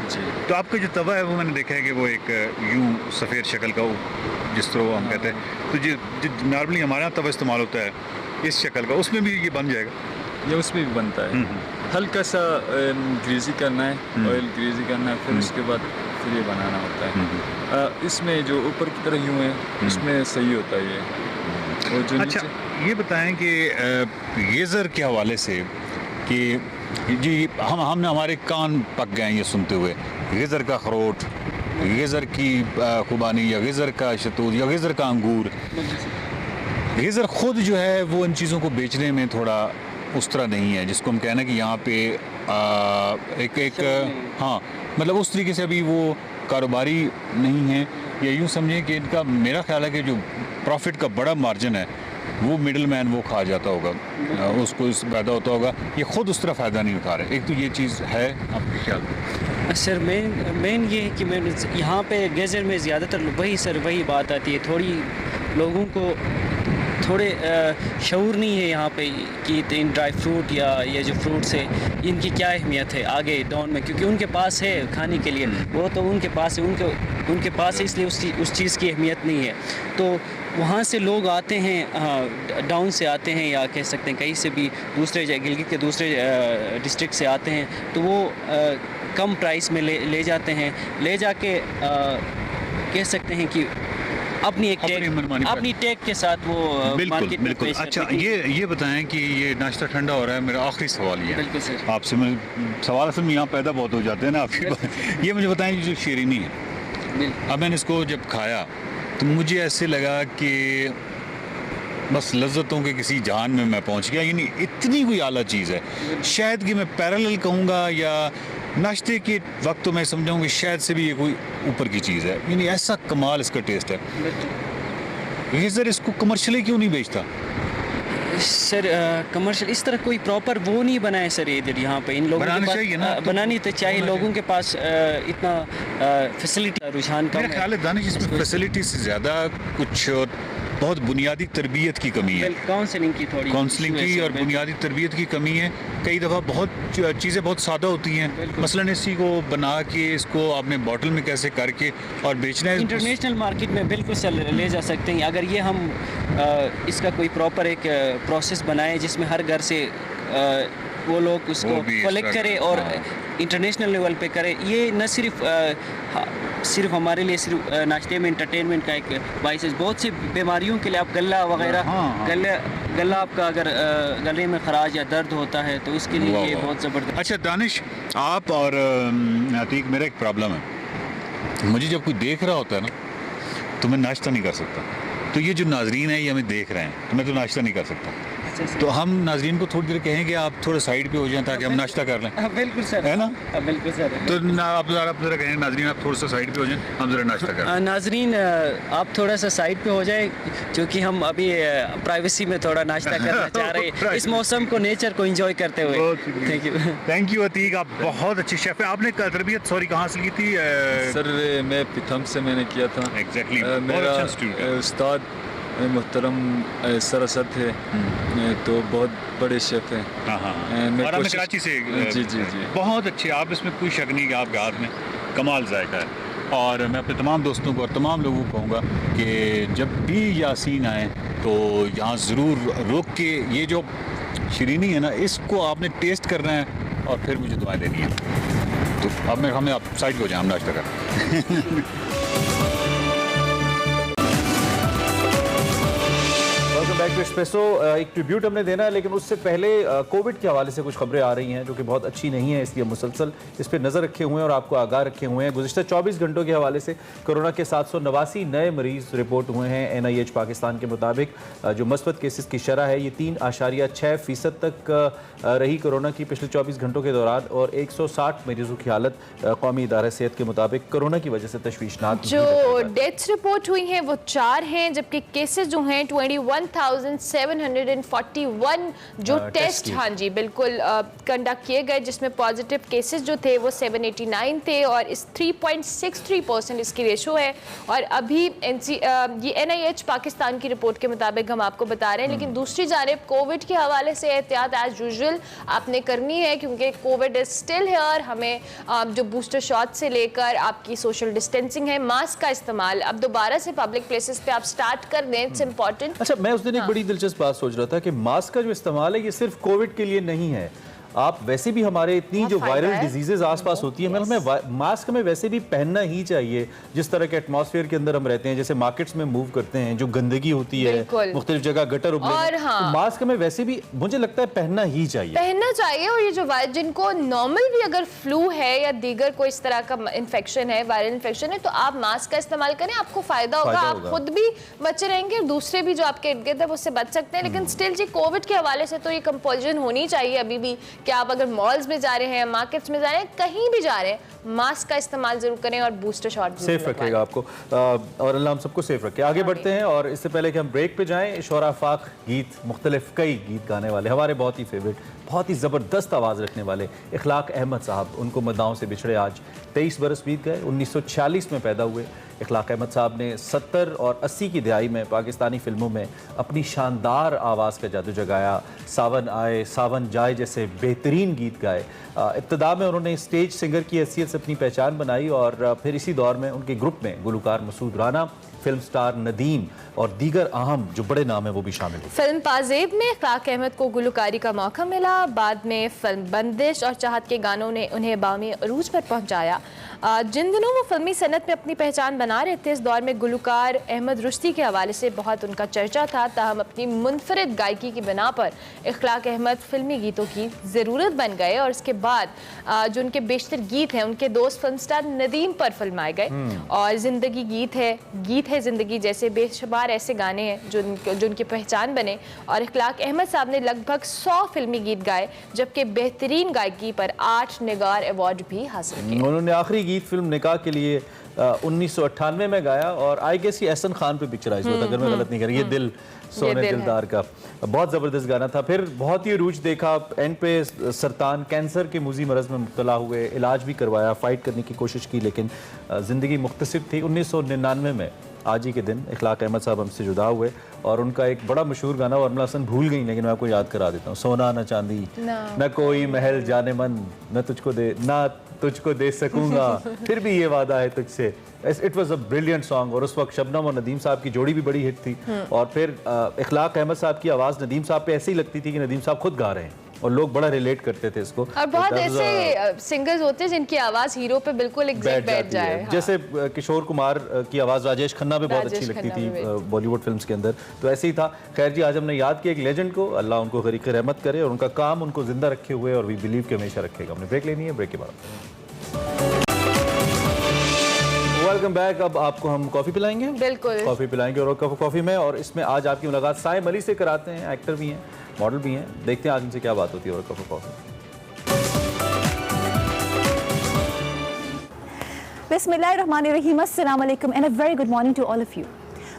तो आपका जो तवा है वो मैंने देखा है कि वो एक यूं सफ़ेद शक्ल का, जिस तरह हम कहते हैं, तो जो नॉर्मली हमारे यहाँ तवा इस्तेमाल होता है इस शक्ल का, उसमें भी ये बन जाएगा? ये उसमें भी बनता है। हल्का सा ग्रीजी करना है, ऑयल ग्रीजी करना है, फिर उसके बाद फिर ये बनाना होता है। इसमें जो ऊपर की तरह यूँ है, उसमें सही होता है ये। और जो अच्छा, ये बताएं कि गेज़र के हवाले से कि जी हमने हमारे कान पक गए हैं ये सुनते हुए, गेज़र का अखरोट, गेज़र की खुबानी, या गेज़र का शतूत, या गेज़र का अंगूर। गेज़र खुद जो है वो इन चीज़ों को बेचने में थोड़ा उस तरह नहीं है जिसको हम कहना कि यहाँ पे हाँ, मतलब उस तरीके से अभी वो कारोबारी नहीं है, या यूँ समझें कि इनका, मेरा ख्याल है कि जो प्रॉफिट का बड़ा मार्जिन है वो मिडल मैन वो खा जाता होगा, उसको इस पैदा होता होगा, ये खुद उस तरह फ़ायदा नहीं उठा रहे। एक तो ये चीज़ है, आपके ख्याल? सर मेन ये है कि मैं यहाँ पे गेज़र में ज़्यादातर वही बात आती है, थोड़ी लोगों को थोड़े शऊर नहीं है यहाँ पे कि इन ड्राई फ्रूट या ये जो फ्रूट्स है इनकी क्या अहमियत है आगे डाउन में, क्योंकि उनके पास है खाने के लिए, वो तो उनके पास है, उनके पास है, इसलिए उस चीज़ की अहमियत नहीं है। तो वहाँ से लोग आते हैं, डाउन से आते हैं, या कह सकते हैं कहीं से भी दूसरे गिलगित के दूसरे डिस्ट्रिक्ट से आते हैं, तो वो कम प्राइस में ले जाते हैं, ले जाके कह सकते हैं कि अपनी टेक के साथ वो बिल्कुल। अच्छा, ये बताएं कि ये नाश्ता ठंडा हो रहा है, मेरा आखिरी सवाल ये है आपसे, मैं सवाल असल में यहाँ पैदा बहुत हो जाते हैं ना आपकी ये मुझे बताएं, जो शीरीनी है, अब मैंने इसको जब खाया तो मुझे ऐसे लगा कि बस लज्जतों के किसी जान में मैं पहुँच गया, यानी इतनी कोई आला चीज़ है, शायद कि मैं पैरेलल कहूँगा, या नाश्ते के वक्त तो मैं समझाऊँ कि शायद से भी ये कोई ऊपर की चीज़ है, यानी ऐसा कमाल इसका टेस्ट है। गेज़र इसको कमर्शियली क्यों नहीं बेचता? सर कमर्शियल इस तरह कोई प्रॉपर वो नहीं बना है सर इधर यहाँ पे, इन लोगों के पास बनानी तो चाहिए, लोगों के पास इतना फैसिलिटी, रुझान कम है। मेरा ख्याल है दानिश, इसमें फैसिलिटी से ज़्यादा कुछ बहुत बुनियादी तरबियत की कमी है, काउंसलिंग की और बुनियादी तरबियत की कमी है। कई दफ़ा बहुत चीज़ें बहुत सादा होती हैं, मसलन इसी को बना के इसको आपने बॉटल में कैसे करके और बेचना है, इंटरनेशनल मार्केट में बिल्कुल ले जा सकते हैं अगर ये हम इसका कोई प्रॉपर एक प्रोसेस बनाए जिसमें हर घर से वो लोग उसको कलेक्ट करें और इंटरनेशनल लेवल पे करें। ये न सिर्फ हमारे लिए सिर्फ नाश्ते में इंटरटेनमेंट का एक बाइस है, बहुत सी बीमारियों के लिए आप गला वगैरह गला आपका अगर गले में खराज या दर्द होता है तो उसके लिए ये बहुत ज़बरदस्त। अच्छा दानिश, आप और अतीक, मेरा एक प्रॉब्लम है, मुझे जब कोई देख रहा होता है ना तो मैं नाश्ता नहीं कर सकता, तो ये जो नाजरीन है ये हमें देख रहे हैं तो मैं तो नाश्ता नहीं कर सकता। अच्छे से। तो हम नाजरीन को थोड़ी देर कहेंगे आप थोड़ा साइड पे हो जाएं ताकि हम नाश्ता कर लें। बिल्कुल सर, है ना? बिल्कुल सर। तो आप जरा कहें नाजरीन, आप थोड़ा सा साइड पे हो जाएं, हम जरा नाश्ता कर लें। नाजरीन आप थोड़ा सा साइड पे हो जाए, क्योंकि हम अभी प्राइवेसी में थोड़ा नाश्ता करना चाह रहे हैं इस मौसम को, नेचर को एंजॉय करते हुए। थैंक यू अतीक, आप बहुत अच्छी शेफ है। आपने तरबियत कहाँ से की थी? सर मैं पिथम से मैंने किया था। एग्जैक्टली, मेरा उस्ताद मोहतरम सर असद थे, तो बहुत बड़े शेफ हैं। और आप कराची से? जी जी जी, बहुत अच्छे। आप इसमें कोई शक नहीं कि आपके हाथ में कमाल जायका है। और मैं अपने तमाम दोस्तों को और तमाम लोगों को कहूँगा कि जब भी यासीन आए तो यहाँ ज़रूर रुक के ये जो शीरीनी है ना, इसको आपने टेस्ट करना है और फिर मुझे दुआएं देनी है। तो अब हमें आप साइड हो जाए, हम नाश्ता करें। Back to Expresso. एक ट्रिब्यूट हमने देना है, लेकिन उससे पहले कोविड के हवाले से कुछ खबरें आ रही हैं जो कि बहुत अच्छी नहीं है, इसलिए मुसलसल इस पर नज़र रखे हुए हैं और आपको आगाह रखे हुए हैं। गुज़िश्ता 24 घंटों के हवाले से कोरोना के 789 नए मरीज़ रिपोर्ट हुए हैं। NIH पाकिस्तान के मुताबिक जो मस्बत केसेस की शरह है ये 3.6% तक रही कोरोना की पिछले 24 घंटों के दौरान, और 160 मरीजों की हालत कौमी इदारा सेहत के मुताबिक कोरोना की वजह से तशवीशनाक। जो डेथ्स रिपोर्ट हुई हैं वो 4 हैं, जबकि केसेस जो हैं 21,741 जो टेस्ट हाँ जी बिल्कुल कंडक्ट किए गए, जिसमें पॉजिटिव केसेस जो थे वो 789 थे और इस 3.63% इसकी रेशो है। और अभी ये NIH पाकिस्तान की रिपोर्ट के मुताबिक हम आपको बता रहे हैं। लेकिन दूसरी जानिब कोविड के हवाले से एहतियात एज यूजुअल आपने करनी है, क्योंकि कोविड इज स्टिल हियर। हमें जो बूस्टर शॉट से लेकर आपकी सोशल डिस्टेंसिंग है, मास्क का इस्तेमाल अब दोबारा से पब्लिक प्लेसेस पे आप स्टार्ट कर दें, इट्स इम्पॉर्टेंट। अच्छा, मैं उस दिन एक बड़ी दिलचस्प बात सोच रहा था कि मास्क का जो इस्तेमाल है ये सिर्फ कोविड के लिए नहीं है, आप वैसे भी हमारे इतनी जो वायरल डिजीजेज आसपास होती है, हमें मास्क हमें वैसे भी पहनना ही चाहिए। जिस तरह के एटमॉस्फेयर के अंदर हम रहते हैं, जैसे मार्केट्स में मूव करते हैं, जो गंदगी होती है मुख्तलिफ जगह गटर उबले, तो मास्क हमें वैसे भी मुझे लगता है पहनना ही चाहिए, और ये जो जिनको नॉर्मल भी अगर फ्लू है या दीगर कोई इस तरह का इन्फेक्शन है, वायरल इन्फेक्शन है, तो आप मास्क का इस्तेमाल करें, आपको फायदा होगा। आप खुद भी बचे रहेंगे और दूसरे भी जो आपके इर्द गिर्द है उससे बच सकते हैं। लेकिन स्टिल जी कोविड के हवाले से तो ये कंपल्शन होनी चाहिए अभी भी कि आप अगर मॉल्स में जा रहे हैं, मार्केट्स में जा रहे हैं, कहीं भी जा रहे हैं, मास्क का इस्तेमाल जरूर करें और बूस्टर शॉट सेफ रखेगा आपको, और अल्लाह हम सबको सेफ रखे। आगे बढ़ते हैं और इससे पहले कि हम ब्रेक पे जाएं, शोरा फाक गीत, मुख्तलिफ कई गीत गाने वाले हमारे बहुत ही फेवरेट, बहुत ही ज़बरदस्त आवाज़ रखने वाले इखलाक अहमद साहब, उनको मदाओं से बिछड़े आज 23 बरस बीत गए। 1946 में पैदा हुए इखलाक अहमद साहब ने 70 और 80 की दिहाई में पाकिस्तानी फिल्मों में अपनी शानदार आवाज़ का जादू जगाया। सावन आए सावन जाए जैसे बेहतरीन गीत गाए। इब्तदा में उन्होंने स्टेज सिंगर की हैसियत से अपनी पहचान बनाई और फिर इसी दौर में उनके ग्रुप में गुलकार मसूद राना, फिल्म स्टार नदीम और दीगर अहम जो बड़े नाम हैं वो भी शामिल हुए। फिल्म पाजेब में इखलाक अहमद को गुलकारी का मौका मिला। बाद में फिल्म बंदिश और चाहत के गानों ने उन्हें बामी अरूज पर पहुंचाया। जिन दिनों वो फिल्मी सनत में अपनी पहचान बना रहे थे, इस दौर में गुलकार अहमद रुश्ती के हवाले से बहुत उनका चर्चा था। ताहम अपनी मुनफरिद गायकी की बिना पर इखलाक अहमद फिल्मी गीतों की ज़रूरत बन गए और इसके बाद जो उनके बेशतर गीत हैं उनके दोस्त फिल्म स्टार नदीम पर फिल्माए गए। और ज़िंदगी गीत है ज़िंदगी जैसे बेशुमार ऐसे गाने हैं जो उनकी पहचान बने। और इखलाक अहमद साहब ने लगभग 100 फिल्मी गीत गाए, जबकि बेहतरीन गायकी पर 8 निगार अवार्ड भी हासिल किए। उन्होंने आखिरी गीत फिल्म निकाह के लिए 1998 में गाया और आई गेस ये एहसन खान पे पिक्चराइज हुआ था, अगर मैं गलत नहीं कर रही। ये दिल सोने दिलदार का बहुत ज़बरदस्त गाना था। फिर बहुत ही रूज देखा, एंड पे सरतान कैंसर के मुजी मरज़ में मुब्तला हुए, इलाज भी करवाया, फ़ाइट करने की कोशिश की, लेकिन ज़िंदगी मुख्तसिर थी। 1999 में आज ही के दिन इखलाक अहमद साहब हमसे जुदा हुए और उनका एक बड़ा मशहूर गाना और अमला हसन भूल गई, लेकिन मैं आपको याद करा देता हूँ। सोना न चांदी न कोई महल जाने मन, न तुझको दे सकूंगा फिर भी ये वादा है तुझसे। It was a brilliant song और उस वक्त शबनम और नदीम साहब की जोड़ी भी बड़ी हिट थी। और फिर इखलाक अहमद साहब की आवाज़ नदीम साहब पे ऐसी लगती थी कि नदीम साहब खुद गा रहे हैं और लोग बड़ा रिलेट करते थे इसको। और बहुत ऐसे सिंगर्स होते हैं जिनकी आवाज़ हीरो पे बिल्कुल एग्जैक्ट बैठ जाए। जैसे किशोर कुमार की आवाज़ राजेश खन्ना पे बहुत अच्छी लगती थी बॉलीवुड फिल्म्स के अंदर, तो ऐसे ही था। खैर जी, आज हमने याद किया एक लेजेंड को, अल्लाह उनको गरीक रहमत करे और उनका काम उनको जिंदा रखे हुए और वी बिलीव के हमेशा रखेगा। हमने ब्रेक लेनी है, ब्रेक के बाद वेलकम बैक। अब आपको हम कॉफ़ी पिलाएंगे, बिल्कुल कॉफ़ी पिलाएंगे और कॉफ़ी में, और इसमें आज आपकी मुलाकात साइम अली से कराते हैं, एक्टर भी हैं। मॉडल भी हैं। देखते हैं आज इनसे क्या बात होती है और कप ऑफ कॉफी। बिस्मिल्लाहिर्रहमानिर्रहीम, अस्सलाम वालेकुम and a very good morning to all of you.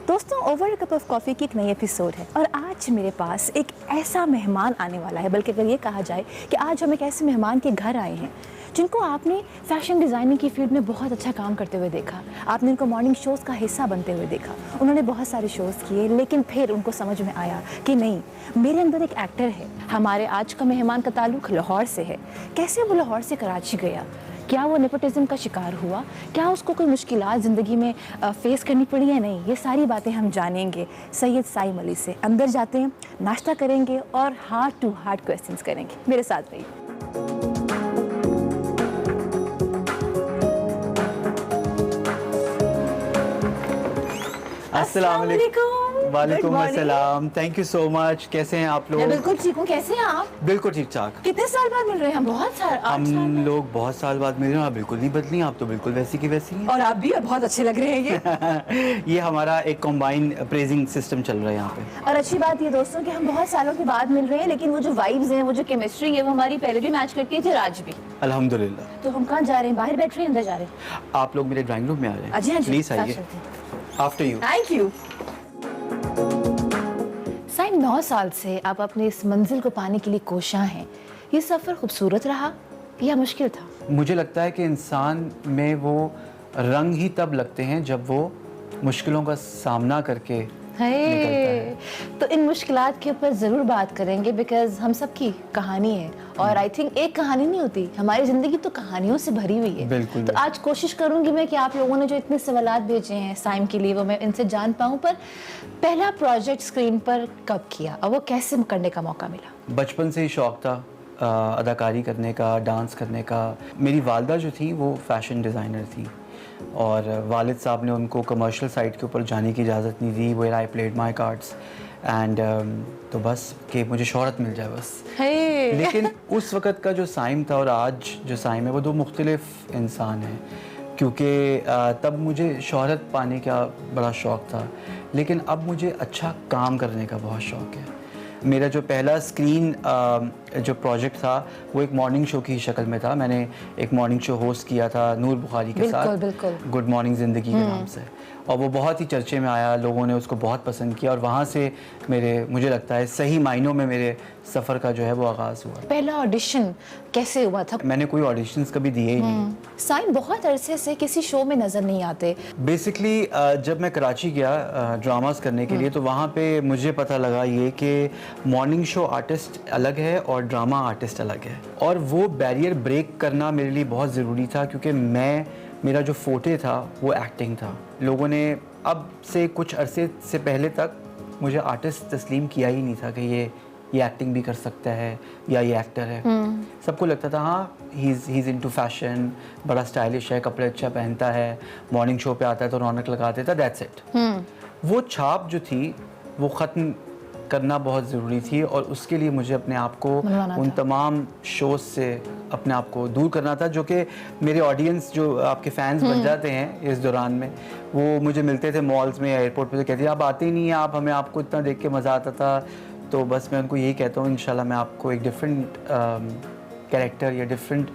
दोस्तों, ओवर कप ऑफ कॉफ़ी की एक नई एपिसोड है और आज मेरे पास एक ऐसा मेहमान आने वाला है, बल्कि अगर ये कहा जाए कि आज हम एक ऐसे मेहमान के घर आए हैं जिनको आपने फैशन डिज़ाइनिंग की फील्ड में बहुत अच्छा काम करते हुए देखा। आपने उनको मॉर्निंग शोज़ का हिस्सा बनते हुए देखा। उन्होंने बहुत सारे शोज़ किए, लेकिन फिर उनको समझ में आया कि नहीं, मेरे अंदर एक एक्टर है। हमारे आज का मेहमान का ताल्लुक़ लाहौर से है। कैसे वो लाहौर से कराची गया, क्या वो नेपोटिज्म का शिकार हुआ, क्या उसको कोई मुश्किलात ज़िंदगी में फेस करनी पड़ी है, नहीं, ये सारी बातें हम जानेंगे सैयद साइम अली से। अंदर जाते हैं, नाश्ता करेंगे और हार्ट टू हार्ट क्वेश्चंस करेंगे। मेरे साथ रहिए। अस्सलाम वालेकुम। वालेकुम अस्सलाम। Thank you so much. कैसे हैं आप लोग? मैं बिल्कुल ठीक हूँ। कैसे हैं आप? बिल्कुल ठीक ठाक। कितने साल बाद मिल रहे हैं? बहुत साल। हम लोग बहुत साल बाद मिल रहे हैं। आप बिल्कुल नहीं बदली, आप तो बिल्कुल वैसी की वैसी हैं। और आप भी, और बहुत अच्छे लग रहे हैं। ये हमारा एक कॉम्बाइन प्रेजिंग सिस्टम चल रहा है यहाँ पे। और अच्छी बात ये दोस्तों कि हम बहुत सालों के बाद मिल रहे हैं, लेकिन वो जो वाइब्स हैं, वो जो केमिस्ट्री है, वो हमारी पहले भी मैच करती थी और आज भी। अल्हम्दुलिल्लाह। तो हम कहाँ जा रहे हैं? बाहर बैठ रहे हैं, अंदर जा रहे हैं? आप लोग मेरे ड्राइंग रूम में आ रहे हैं। जी हाँ जी, प्लीज आइए। After you. Thank you. Saim, 9 साल से आप अपनी इस मंजिल को पाने के लिए कोशां हैं। ये सफ़र खूबसूरत रहा या मुश्किल था? मुझे लगता है कि इंसान में वो रंग ही तब लगते हैं जब वो मुश्किलों का सामना करके निकलता है। तो इन मुश्किलात के ऊपर ज़रूर बात करेंगे, बिकॉज हम सब की कहानी है और आई थिंक एक कहानी नहीं होती, हमारी ज़िंदगी तो कहानियों से भरी हुई है। बिल्कुल। तो आज कोशिश करूंगी मैं कि आप लोगों ने जो इतने सवालात भेजे हैं साइम के लिए, वो मैं इनसे जान पाऊँ। पर पहला प्रोजेक्ट स्क्रीन पर कब किया और वो कैसे करने का मौका मिला? बचपन से ही शौक़ था अदाकारी करने का, डांस करने का। मेरी वालदा जो थी वो फ़ैशन डिज़ाइनर थी और वालिद साहब ने उनको कमर्शियल साइड के ऊपर जाने की इजाज़त नहीं दी। Where I played my cards and तो बस कि मुझे शोहरत मिल जाए बस। लेकिन उस वक़्त का जो साइम था और आज जो साइम है, वो दो मुख्तलिफ इंसान हैं। क्योंकि तब मुझे शोहरत पाने का बड़ा शौक़ था, लेकिन अब मुझे अच्छा काम करने का बहुत शौक़ है। मेरा जो पहला स्क्रीन जो प्रोजेक्ट था वो एक मॉर्निंग शो की शक्ल में था। मैंने एक मॉर्निंग शो होस्ट किया था नूर बुखारी के साथ, गुड मॉर्निंग ज़िंदगी के नाम से, और वो बहुत ही चर्चे में आया। लोगों ने उसको बहुत पसंद किया और वहाँ से मुझे लगता है सही मायनों में मेरे सफ़र का जो है वो आगाज़ हुआ। पहला ऑडिशन कैसे हुआ था? मैंने कोई ऑडिशंस कभी दिए ही नहीं। साइम बहुत अरसे से किसी शो में नज़र नहीं आते। बेसिकली जब मैं कराची गया ड्रामास करने के लिए, तो वहाँ पे मुझे पता लगा ये कि मॉर्निंग शो आर्टिस्ट अलग है और ड्रामा आर्टिस्ट अलग है, और वो बैरियर ब्रेक करना मेरे लिए बहुत ज़रूरी था। क्योंकि मेरा जो फोटे था वो एक्टिंग था। लोगों ने अब से कुछ अरसे से पहले तक मुझे आर्टिस्ट तस्लीम किया ही नहीं था कि ये एक्टिंग भी कर सकता है या ये एक्टर है। सबको लगता था हाँ ही इज़ इनटू फैशन, बड़ा स्टाइलिश है, कपड़े अच्छा पहनता है, मॉर्निंग शो पे आता है तो रौनक लगा देता, दैट्स इट। वो छाप जो थी वो ख़त्म करना बहुत ज़रूरी थी और उसके लिए मुझे अपने आप को उन तमाम शोज़ से अपने आप को दूर करना था, जो कि मेरे ऑडियंस जो आपके फैंस बन जाते हैं इस दौरान में, वो मुझे मिलते थे मॉल्स में, एयरपोर्ट पे, तो कहते थे आप आते ही नहीं हैं, आप हमें आपको इतना देख के मज़ा आता था। तो बस मैं उनको यही कहता हूँ, इंशाल्लाह मैं आपको एक डिफरेंट कैरेक्टर या डिफरेंट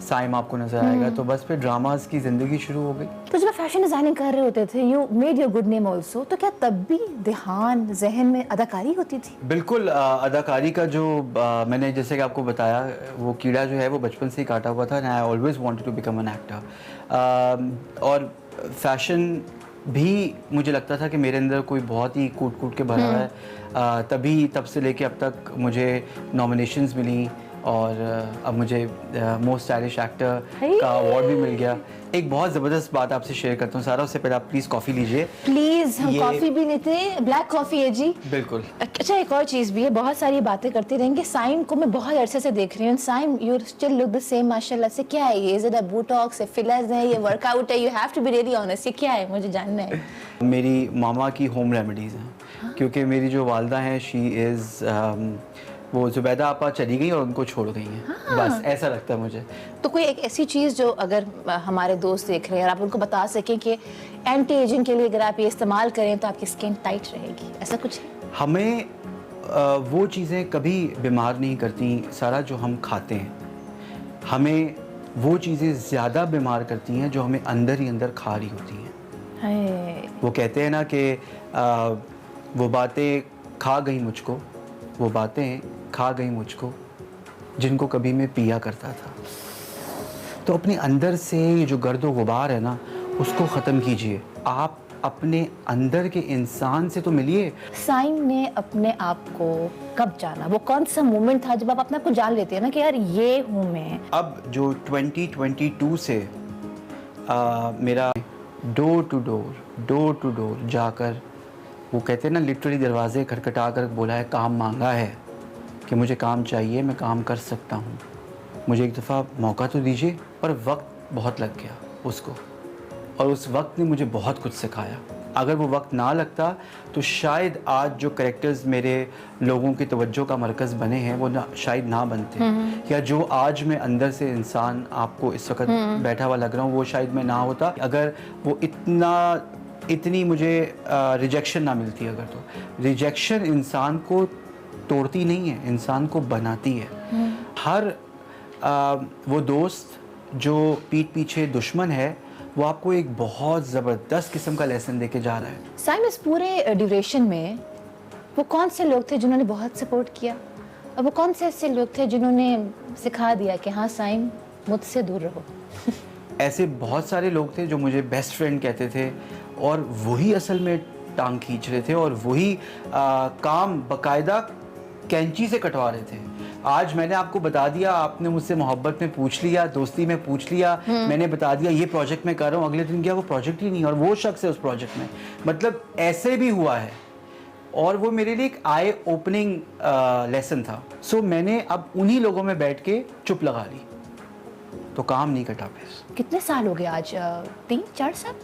साइम आपको नजर आएगा। तो बस फिर ड्रामास की ज़िंदगी शुरू हो गई। तो जब आप फैशन डिज़ाइनिंग कर रहे होते थे, you made your good name also, तो क्या तब भी ध्यान जहन में अदाकारी होती थी? बिल्कुल। अदाकारी का जो मैंने जैसे कि आपको बताया, वो कीड़ा जो है वो बचपन से ही काटा हुआ था। I always wanted to become an actor. और फैशन भी मुझे लगता था कि मेरे अंदर कोई बहुत ही कूट के भरा है। तब से लेके अब तक मुझे नॉमिनेशंस मिली और अब मुझे मोस्ट स्टाइलिश एक्टर का अवार्ड भी मिल गया। एक बहुत ज़बरदस्त बात आपसे शेयर करता हूँ सारा, उससे पहले आप प्लीज़ कॉफ़ी लीजिए। प्लीज़, हम कॉफ़ी भी लेते हैं, ब्लैक कॉफ़ी है जी। बिल्कुल। अच्छा, एक और चीज़ भी है, बहुत सारी बातें करते रहेंगे। साइम को मैं बहुत अरसे से देख रही हूँ। Saim, you still look the same माशाल्लाह से। क्या है ये? Is it a botox, fillers है, ये वर्कआउट है? You have to be really honest, ये क्या है? मुझे जानना है। मेरी मामा की होम रेमेडीज़ हैं। क्योंकि मेरी जो वालदा हैं, शी इज़ वो जुबैदा आपा चली गई और उनको छोड़ गई हैं। बस ऐसा लगता है मुझे। तो कोई एक ऐसी चीज़ जो अगर हमारे दोस्त देख रहे हैं और आप उनको बता सकें कि एंटी एजिंग के लिए अगर आप ये इस्तेमाल करें तो आपकी स्किन टाइट रहेगी, ऐसा कुछ है? हमें वो चीज़ें कभी बीमार नहीं करती सारा जो हम खाते हैं। हमें वो चीज़ें ज़्यादा बीमार करती हैं जो हमें अंदर ही अंदर खा रही होती हैं। वो कहते हैं ना कि वो बातें खा गई मुझको, वो बातें खा गई मुझको जिनको कभी मैं पिया करता था। तो अपने अंदर से ये जो गर्दो गुबार है ना, उसको ख़त्म कीजिए। आप अपने अंदर के इंसान से तो मिलिए। साइम ने अपने आप को कब जाना? वो कौन सा मोमेंट था जब आप अपने आप को जान लेते हैं ना कि यार ये हूँ मैं? अब जो 2022 से मेरा डोर टू डोर जाकर, वो कहते हैं ना लिटरली दरवाजे खटखटा कर बोला है, काम मांगा है कि मुझे काम चाहिए, मैं काम कर सकता हूँ, मुझे एक दफ़ा मौका तो दीजिए। पर वक्त बहुत लग गया उसको, और उस वक्त ने मुझे बहुत कुछ सिखाया। अगर वो वक्त ना लगता तो शायद आज जो कैरेक्टर्स मेरे लोगों की तवज्जो का मरकज़ बने हैं वो शायद ना बनते, या जो आज मैं अंदर से इंसान आपको इस वक्त बैठा हुआ लग रहा हूँ वो शायद मैं ना होता। अगर वो इतनी मुझे रिजेक्शन ना मिलती, अगर तो रिजेक्शन इंसान को तोड़ती नहीं है, इंसान को बनाती है। हर वो दोस्त जो पीठ पीछे दुश्मन है वो आपको एक बहुत ज़बरदस्त किस्म का लेसन देके जा रहा है। साइम, इस पूरे ड्यूरेशन में वो कौन से लोग थे जिन्होंने बहुत सपोर्ट किया, और वो कौन से ऐसे लोग थे जिन्होंने सिखा दिया कि हाँ साइम मुझसे दूर रहो? ऐसे बहुत सारे लोग थे जो मुझे बेस्ट फ्रेंड कहते थे, और वही असल में टांग खींच रहे थे, और वही काम बाकायदा कैंची से कटवा रहे थे। आज मैंने आपको बता दिया, आपने मुझसे मोहब्बत में पूछ लिया, दोस्ती में पूछ लिया, मैंने बता दिया ये प्रोजेक्ट मैं कर रहा हूँ, अगले दिन क्या वो प्रोजेक्ट ही नहीं, और वो शख्स है उस प्रोजेक्ट में। मतलब ऐसे भी हुआ है, और वो मेरे लिए एक आई ओपनिंग लेसन था। सो मैंने अब उन्हीं लोगों में बैठ के चुप लगा ली, तो काम नहीं कटा फिर। कितने साल हो गए आज? 3-4 साल,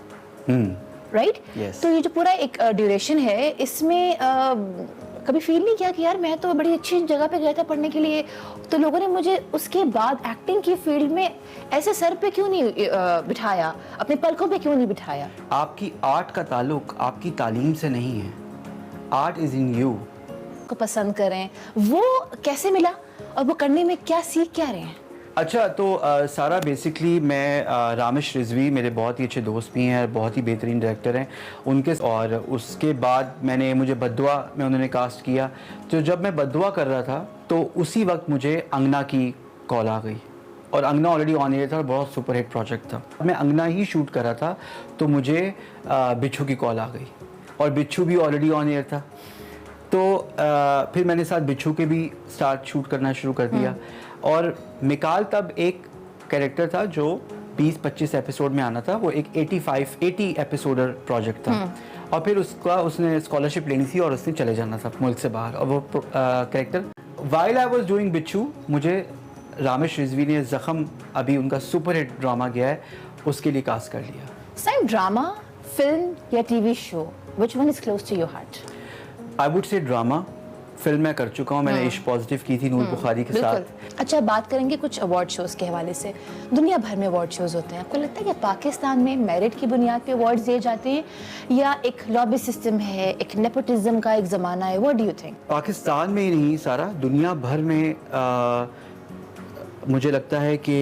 राइट? Yes. तो ये जो पूरा एक ड्यूरेशन है, इसमें कभी फील नहीं किया कि यार मैं तो बड़ी अच्छी जगह पे गया था पढ़ने के लिए, तो लोगों ने मुझे उसके बाद एक्टिंग की फील्ड में ऐसे सर पे क्यों नहीं बिठाया, अपने पलकों पे क्यों नहीं बिठाया? आपकी आर्ट का ताल्लुक आपकी तालीम से नहीं है, आर्ट इज इन यू। को पसंद करें, वो कैसे मिला और वो करने में क्या सीख क्या रहे हैं? अच्छा, तो सारा बेसिकली मैं रामिश रिजवी मेरे बहुत ही अच्छे दोस्त भी हैं, बहुत ही बेहतरीन डायरेक्टर हैं उनके, और उसके बाद मुझे बद्दुआ में उन्होंने कास्ट किया। तो जब मैं बद्दुआ कर रहा था तो उसी वक्त मुझे अंगना की कॉल आ गई, और अंगना ऑलरेडी ऑन एयर था और बहुत सुपरहिट प्रोजेक्ट था। मैं अंगना ही शूट कर रहा था तो मुझे बिच्छू की कॉल आ गई, और बिच्छू भी ऑलरेडी ऑन एयर था। तो फिर मैंने साथ बिच्छू के भी स्टार्ट शूट करना शुरू कर दिया। और मिकाल तब एक कैरेक्टर था जो 20-25 एपिसोड में आना था, वो एक 80 एपिसोडर प्रोजेक्ट था, और फिर उसने स्कॉलरशिप लेनी थी और उसने चले जाना था मुल्क से बाहर। और वो character while I was doing बिच्छू, मुझे रामिश रिजवी ने ज़ख्म, अभी उनका सुपरहिट ड्रामा गया है, उसके लिए कास्ट कर लिया। साइम, ड्रामा, फिल्म या TV show, which one is close to your heart? I would say drama. Film मैं कर चुका हूँ, मैंने इश्क पॉजिटिव की थी नूर बुखारी के साथ। अच्छा, बात करेंगे कुछ अवार्ड शोज के हवाले से। दुनिया भर में अवार्ड शोज होते हैं, आपको लगता है कि पाकिस्तान में मेरिट की बुनियाद पे अवार्ड्स दिए जाते हैं, या एक लॉबी सिस्टम है, एक नेपोटिज्म का एक ज़माना है? What do you think? Pakistan में ही नहीं, सारा दुनिया भर में मुझे लगता है कि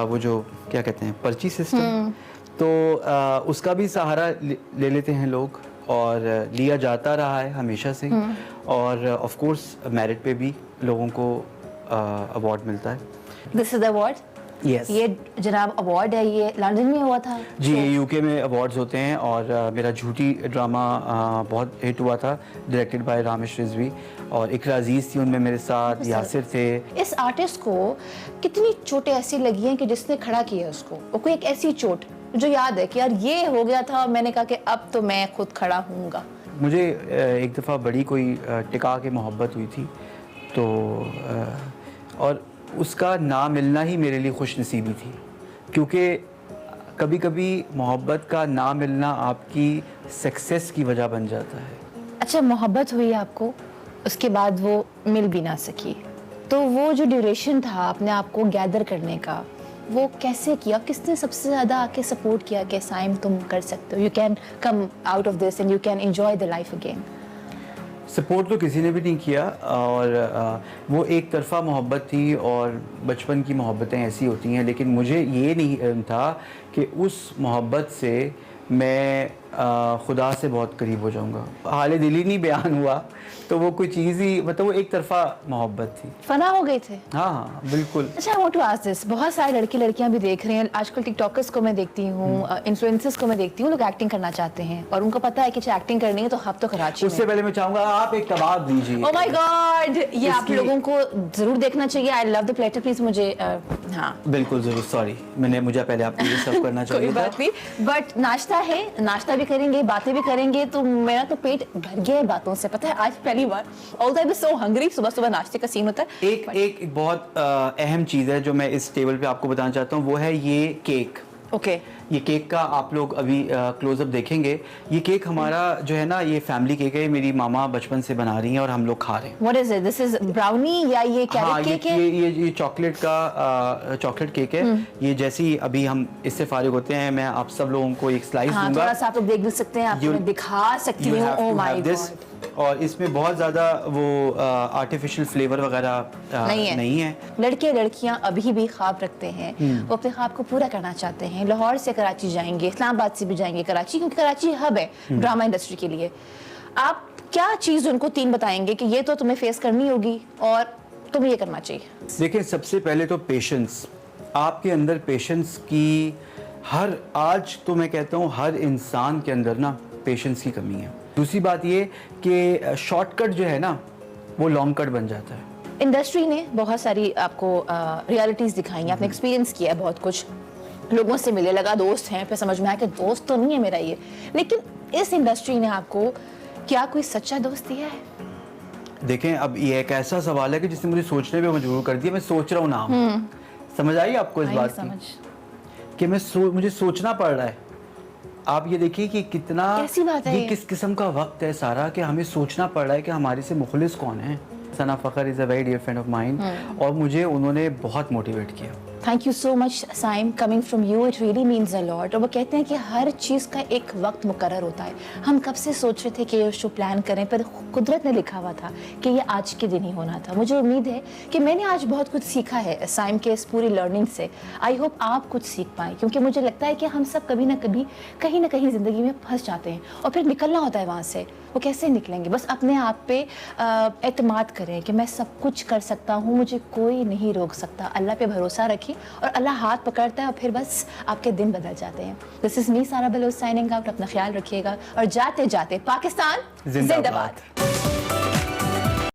वो जो क्या कहते हैं पर्ची सिस्टम, तो उसका भी सहारा ले लेते हैं लोग, और लिया जाता रहा है हमेशा से। और ऑफ कोर्स मेरिट पे भी लोगों को अवार्ड मिलता है। This is the award? Yes, ये जनाब अवार्ड है, ये लंदन में हुआ था जी, ये यूके में अवार्ड्स होते हैं। और मेरा झूठी ड्रामा बहुत हिट हुआ था, डायरेक्टेड बाय रामिश रिजवी, और इकरा अजीज थी उनमें मेरे साथ, यासिर थे। इस आर्टिस्ट को कितनी चोटें ऐसी लगी हैं कि जिसने खड़ा किया उसको, और कोई एक ऐसी चोट जो याद है कि यार ये हो गया था, मैंने कहा कि अब तो मैं खुद खड़ा हूँगा? मुझे एक दफ़ा बड़ी कोई टिका के मोहब्बत हुई थी, तो और उसका ना मिलना ही मेरे लिए खुशनसीबी थी, क्योंकि कभी कभी मोहब्बत का ना मिलना आपकी सक्सेस की वजह बन जाता है। अच्छा, मोहब्बत हुई आपको, उसके बाद वो मिल भी ना सकी, तो वो जो ड्यूरेशन था अपने आप को गैदर करने का, वो कैसे किया? किसने सबसे ज़्यादा आके सपोर्ट किया कि साइम तुम कर सकते हो, you can come out of this and you can enjoy the life again? Support तो किसी ने भी नहीं किया, और वो एक तरफा मोहब्बत थी, और बचपन की मोहब्बतें ऐसी होती हैं। लेकिन मुझे ये नहीं इल्म था कि उस मोहब्बत से मैं खुदा से बहुत करीब हो जाऊंगा। हाल दिली नहीं बयान हुआ, तो वो कोई चीज़ ही, मतलब वो एक तरफा मोहब्बत थी। फना हो गए थे। हाँ हाँ बिल्कुल। अच्छा, I want to ask this, बहुत सारे लड़के लड़कियां भी देख रहे हैं आजकल, टिकटॉकर्स को मैं देखती हूँ, इन्फ्लुएंसर्स को मैं देखती हूँ, लोग एक्टिंग करना चाहते हैं और उनको पता है कि एक्टिंग करनी है तो हम तो कराची उससे पहले मैं चाहूंगा आप एक कबाब दीजिए। ओह माय गॉड, ये आप लोगों को जरूर देखना चाहिए। I love the platter, please मुझे हाँ बिल्कुल जरूर, सॉरी मुझे पहले आपको ये सर्व करना चाहिए। कोई बात नहीं, बट नाश्ता है, नाश्ता भी करेंगे, बातें भी करेंगे, तो मेरा तो पेट भर गया है बातों से। पता है आज पहली बार, although I was so hungry, सुबह सुबह नाश्ते का सीन होता है। एक बहुत अहम चीज़ है जो मैं इस टेबल पे आपको बताना चाहता हूँ, वो है ये केक। ओके ये केक का आप लोग अभी क्लोजअप देखेंगे। ये केक हमारा जो है ना, ये फैमिली केक है, मेरी मामा बचपन से बना रही हैं और हम लोग खा रहे हैं। What is it? This is brownie या ये कैरेट केक है? ये चॉकलेट का चॉकलेट केक है। ये जैसे ही अभी हम इससे फारिग होते हैं, मैं आप सब लोगों को एक स्लाइस दूंगा। थोड़ा सा आप लोग देख भी सकते हैं, आपको मैं दिखा सकती हूँ। ओह माय गॉड, और इसमें बहुत ज़्यादा वो आर्टिफिशियल फ्लेवर वगैरह नहीं है। लड़के लड़कियां अभी भी ख्वाब रखते हैं, वो अपने ख्वाब को पूरा करना चाहते हैं। लाहौर से कराची जाएंगे, इस्लामाबाद से भी जाएंगे कराची, क्योंकि कराची हब है ड्रामा इंडस्ट्री के लिए। आप क्या चीज़ उनको 3 बताएंगे कि ये तो तुम्हें फेस करनी होगी और तुम्हें ये करना चाहिए? देखिए, सबसे पहले तो पेशेंस। आपके अंदर पेशेंस की आज तो मैं कहता हूँ हर इंसान के अंदर ना पेशेंस की कमी है। दूसरी बात ये कि शॉर्टकट जो है ना, वो लॉन्ग कट बन जाता है। इंडस्ट्री ने बहुत सारी आपको रियलिटीज़ दिखाई, आपने एक्सपीरियंस किया है बहुत कुछ, लोगों से मिले, लगा दोस्त हैं, फिर समझ में आया कि दोस्त तो नहीं है मेरा ये। लेकिन इस इंडस्ट्री ने आपको क्या कोई सच्चा दोस्त दिया है? देखें, अब ये एक ऐसा सवाल है कि जिसने मुझे सोचने पे मजबूर कर दिया। मैं सोच रहा हूँ नाम, समझ आई आपको इस बात की कि मुझे सोचना पड़ रहा है। आप ये देखिए कि कितना ये किस किस्म का वक्त है सारा, कि हमें सोचना पड़ रहा है कि हमारे से मुखलिस कौन है। Sana Fakhar is a very dear friend of mine, और मुझे उन्होंने बहुत मोटिवेट किया। Thank you so much Saim, coming from you it really means a lot. और वो कहते हैं कि हर चीज़ का एक वक्त मुकर्रर होता है। हम कब से सोच रहे थे कि ये शो प्लान करें, पर कुदरत ने लिखा हुआ था कि ये आज के दिन ही होना था। मुझे उम्मीद है कि मैंने आज बहुत कुछ सीखा है साइम के इस पूरी लर्निंग से। आई होप आप कुछ सीख पाएँ, क्योंकि मुझे लगता है कि हम सब कभी ना कभी कहीं ना कहीं ज़िंदगी में फंस जाते हैं और फिर निकलना होता है वहाँ से। वो कैसे निकलेंगे? बस अपने आप पे एतमाद करें कि मैं सब कुछ कर सकता हूँ, मुझे कोई नहीं रोक सकता। अल्लाह पे भरोसा रखिए और अल्लाह हाथ पकड़ता है और फिर बस आपके दिन बदल जाते हैं। दिस इज़ मी सारा बलोच साइनिंग आउट। अपना ख्याल रखिएगा और जाते जाते पाकिस्तान जिंदाबाद।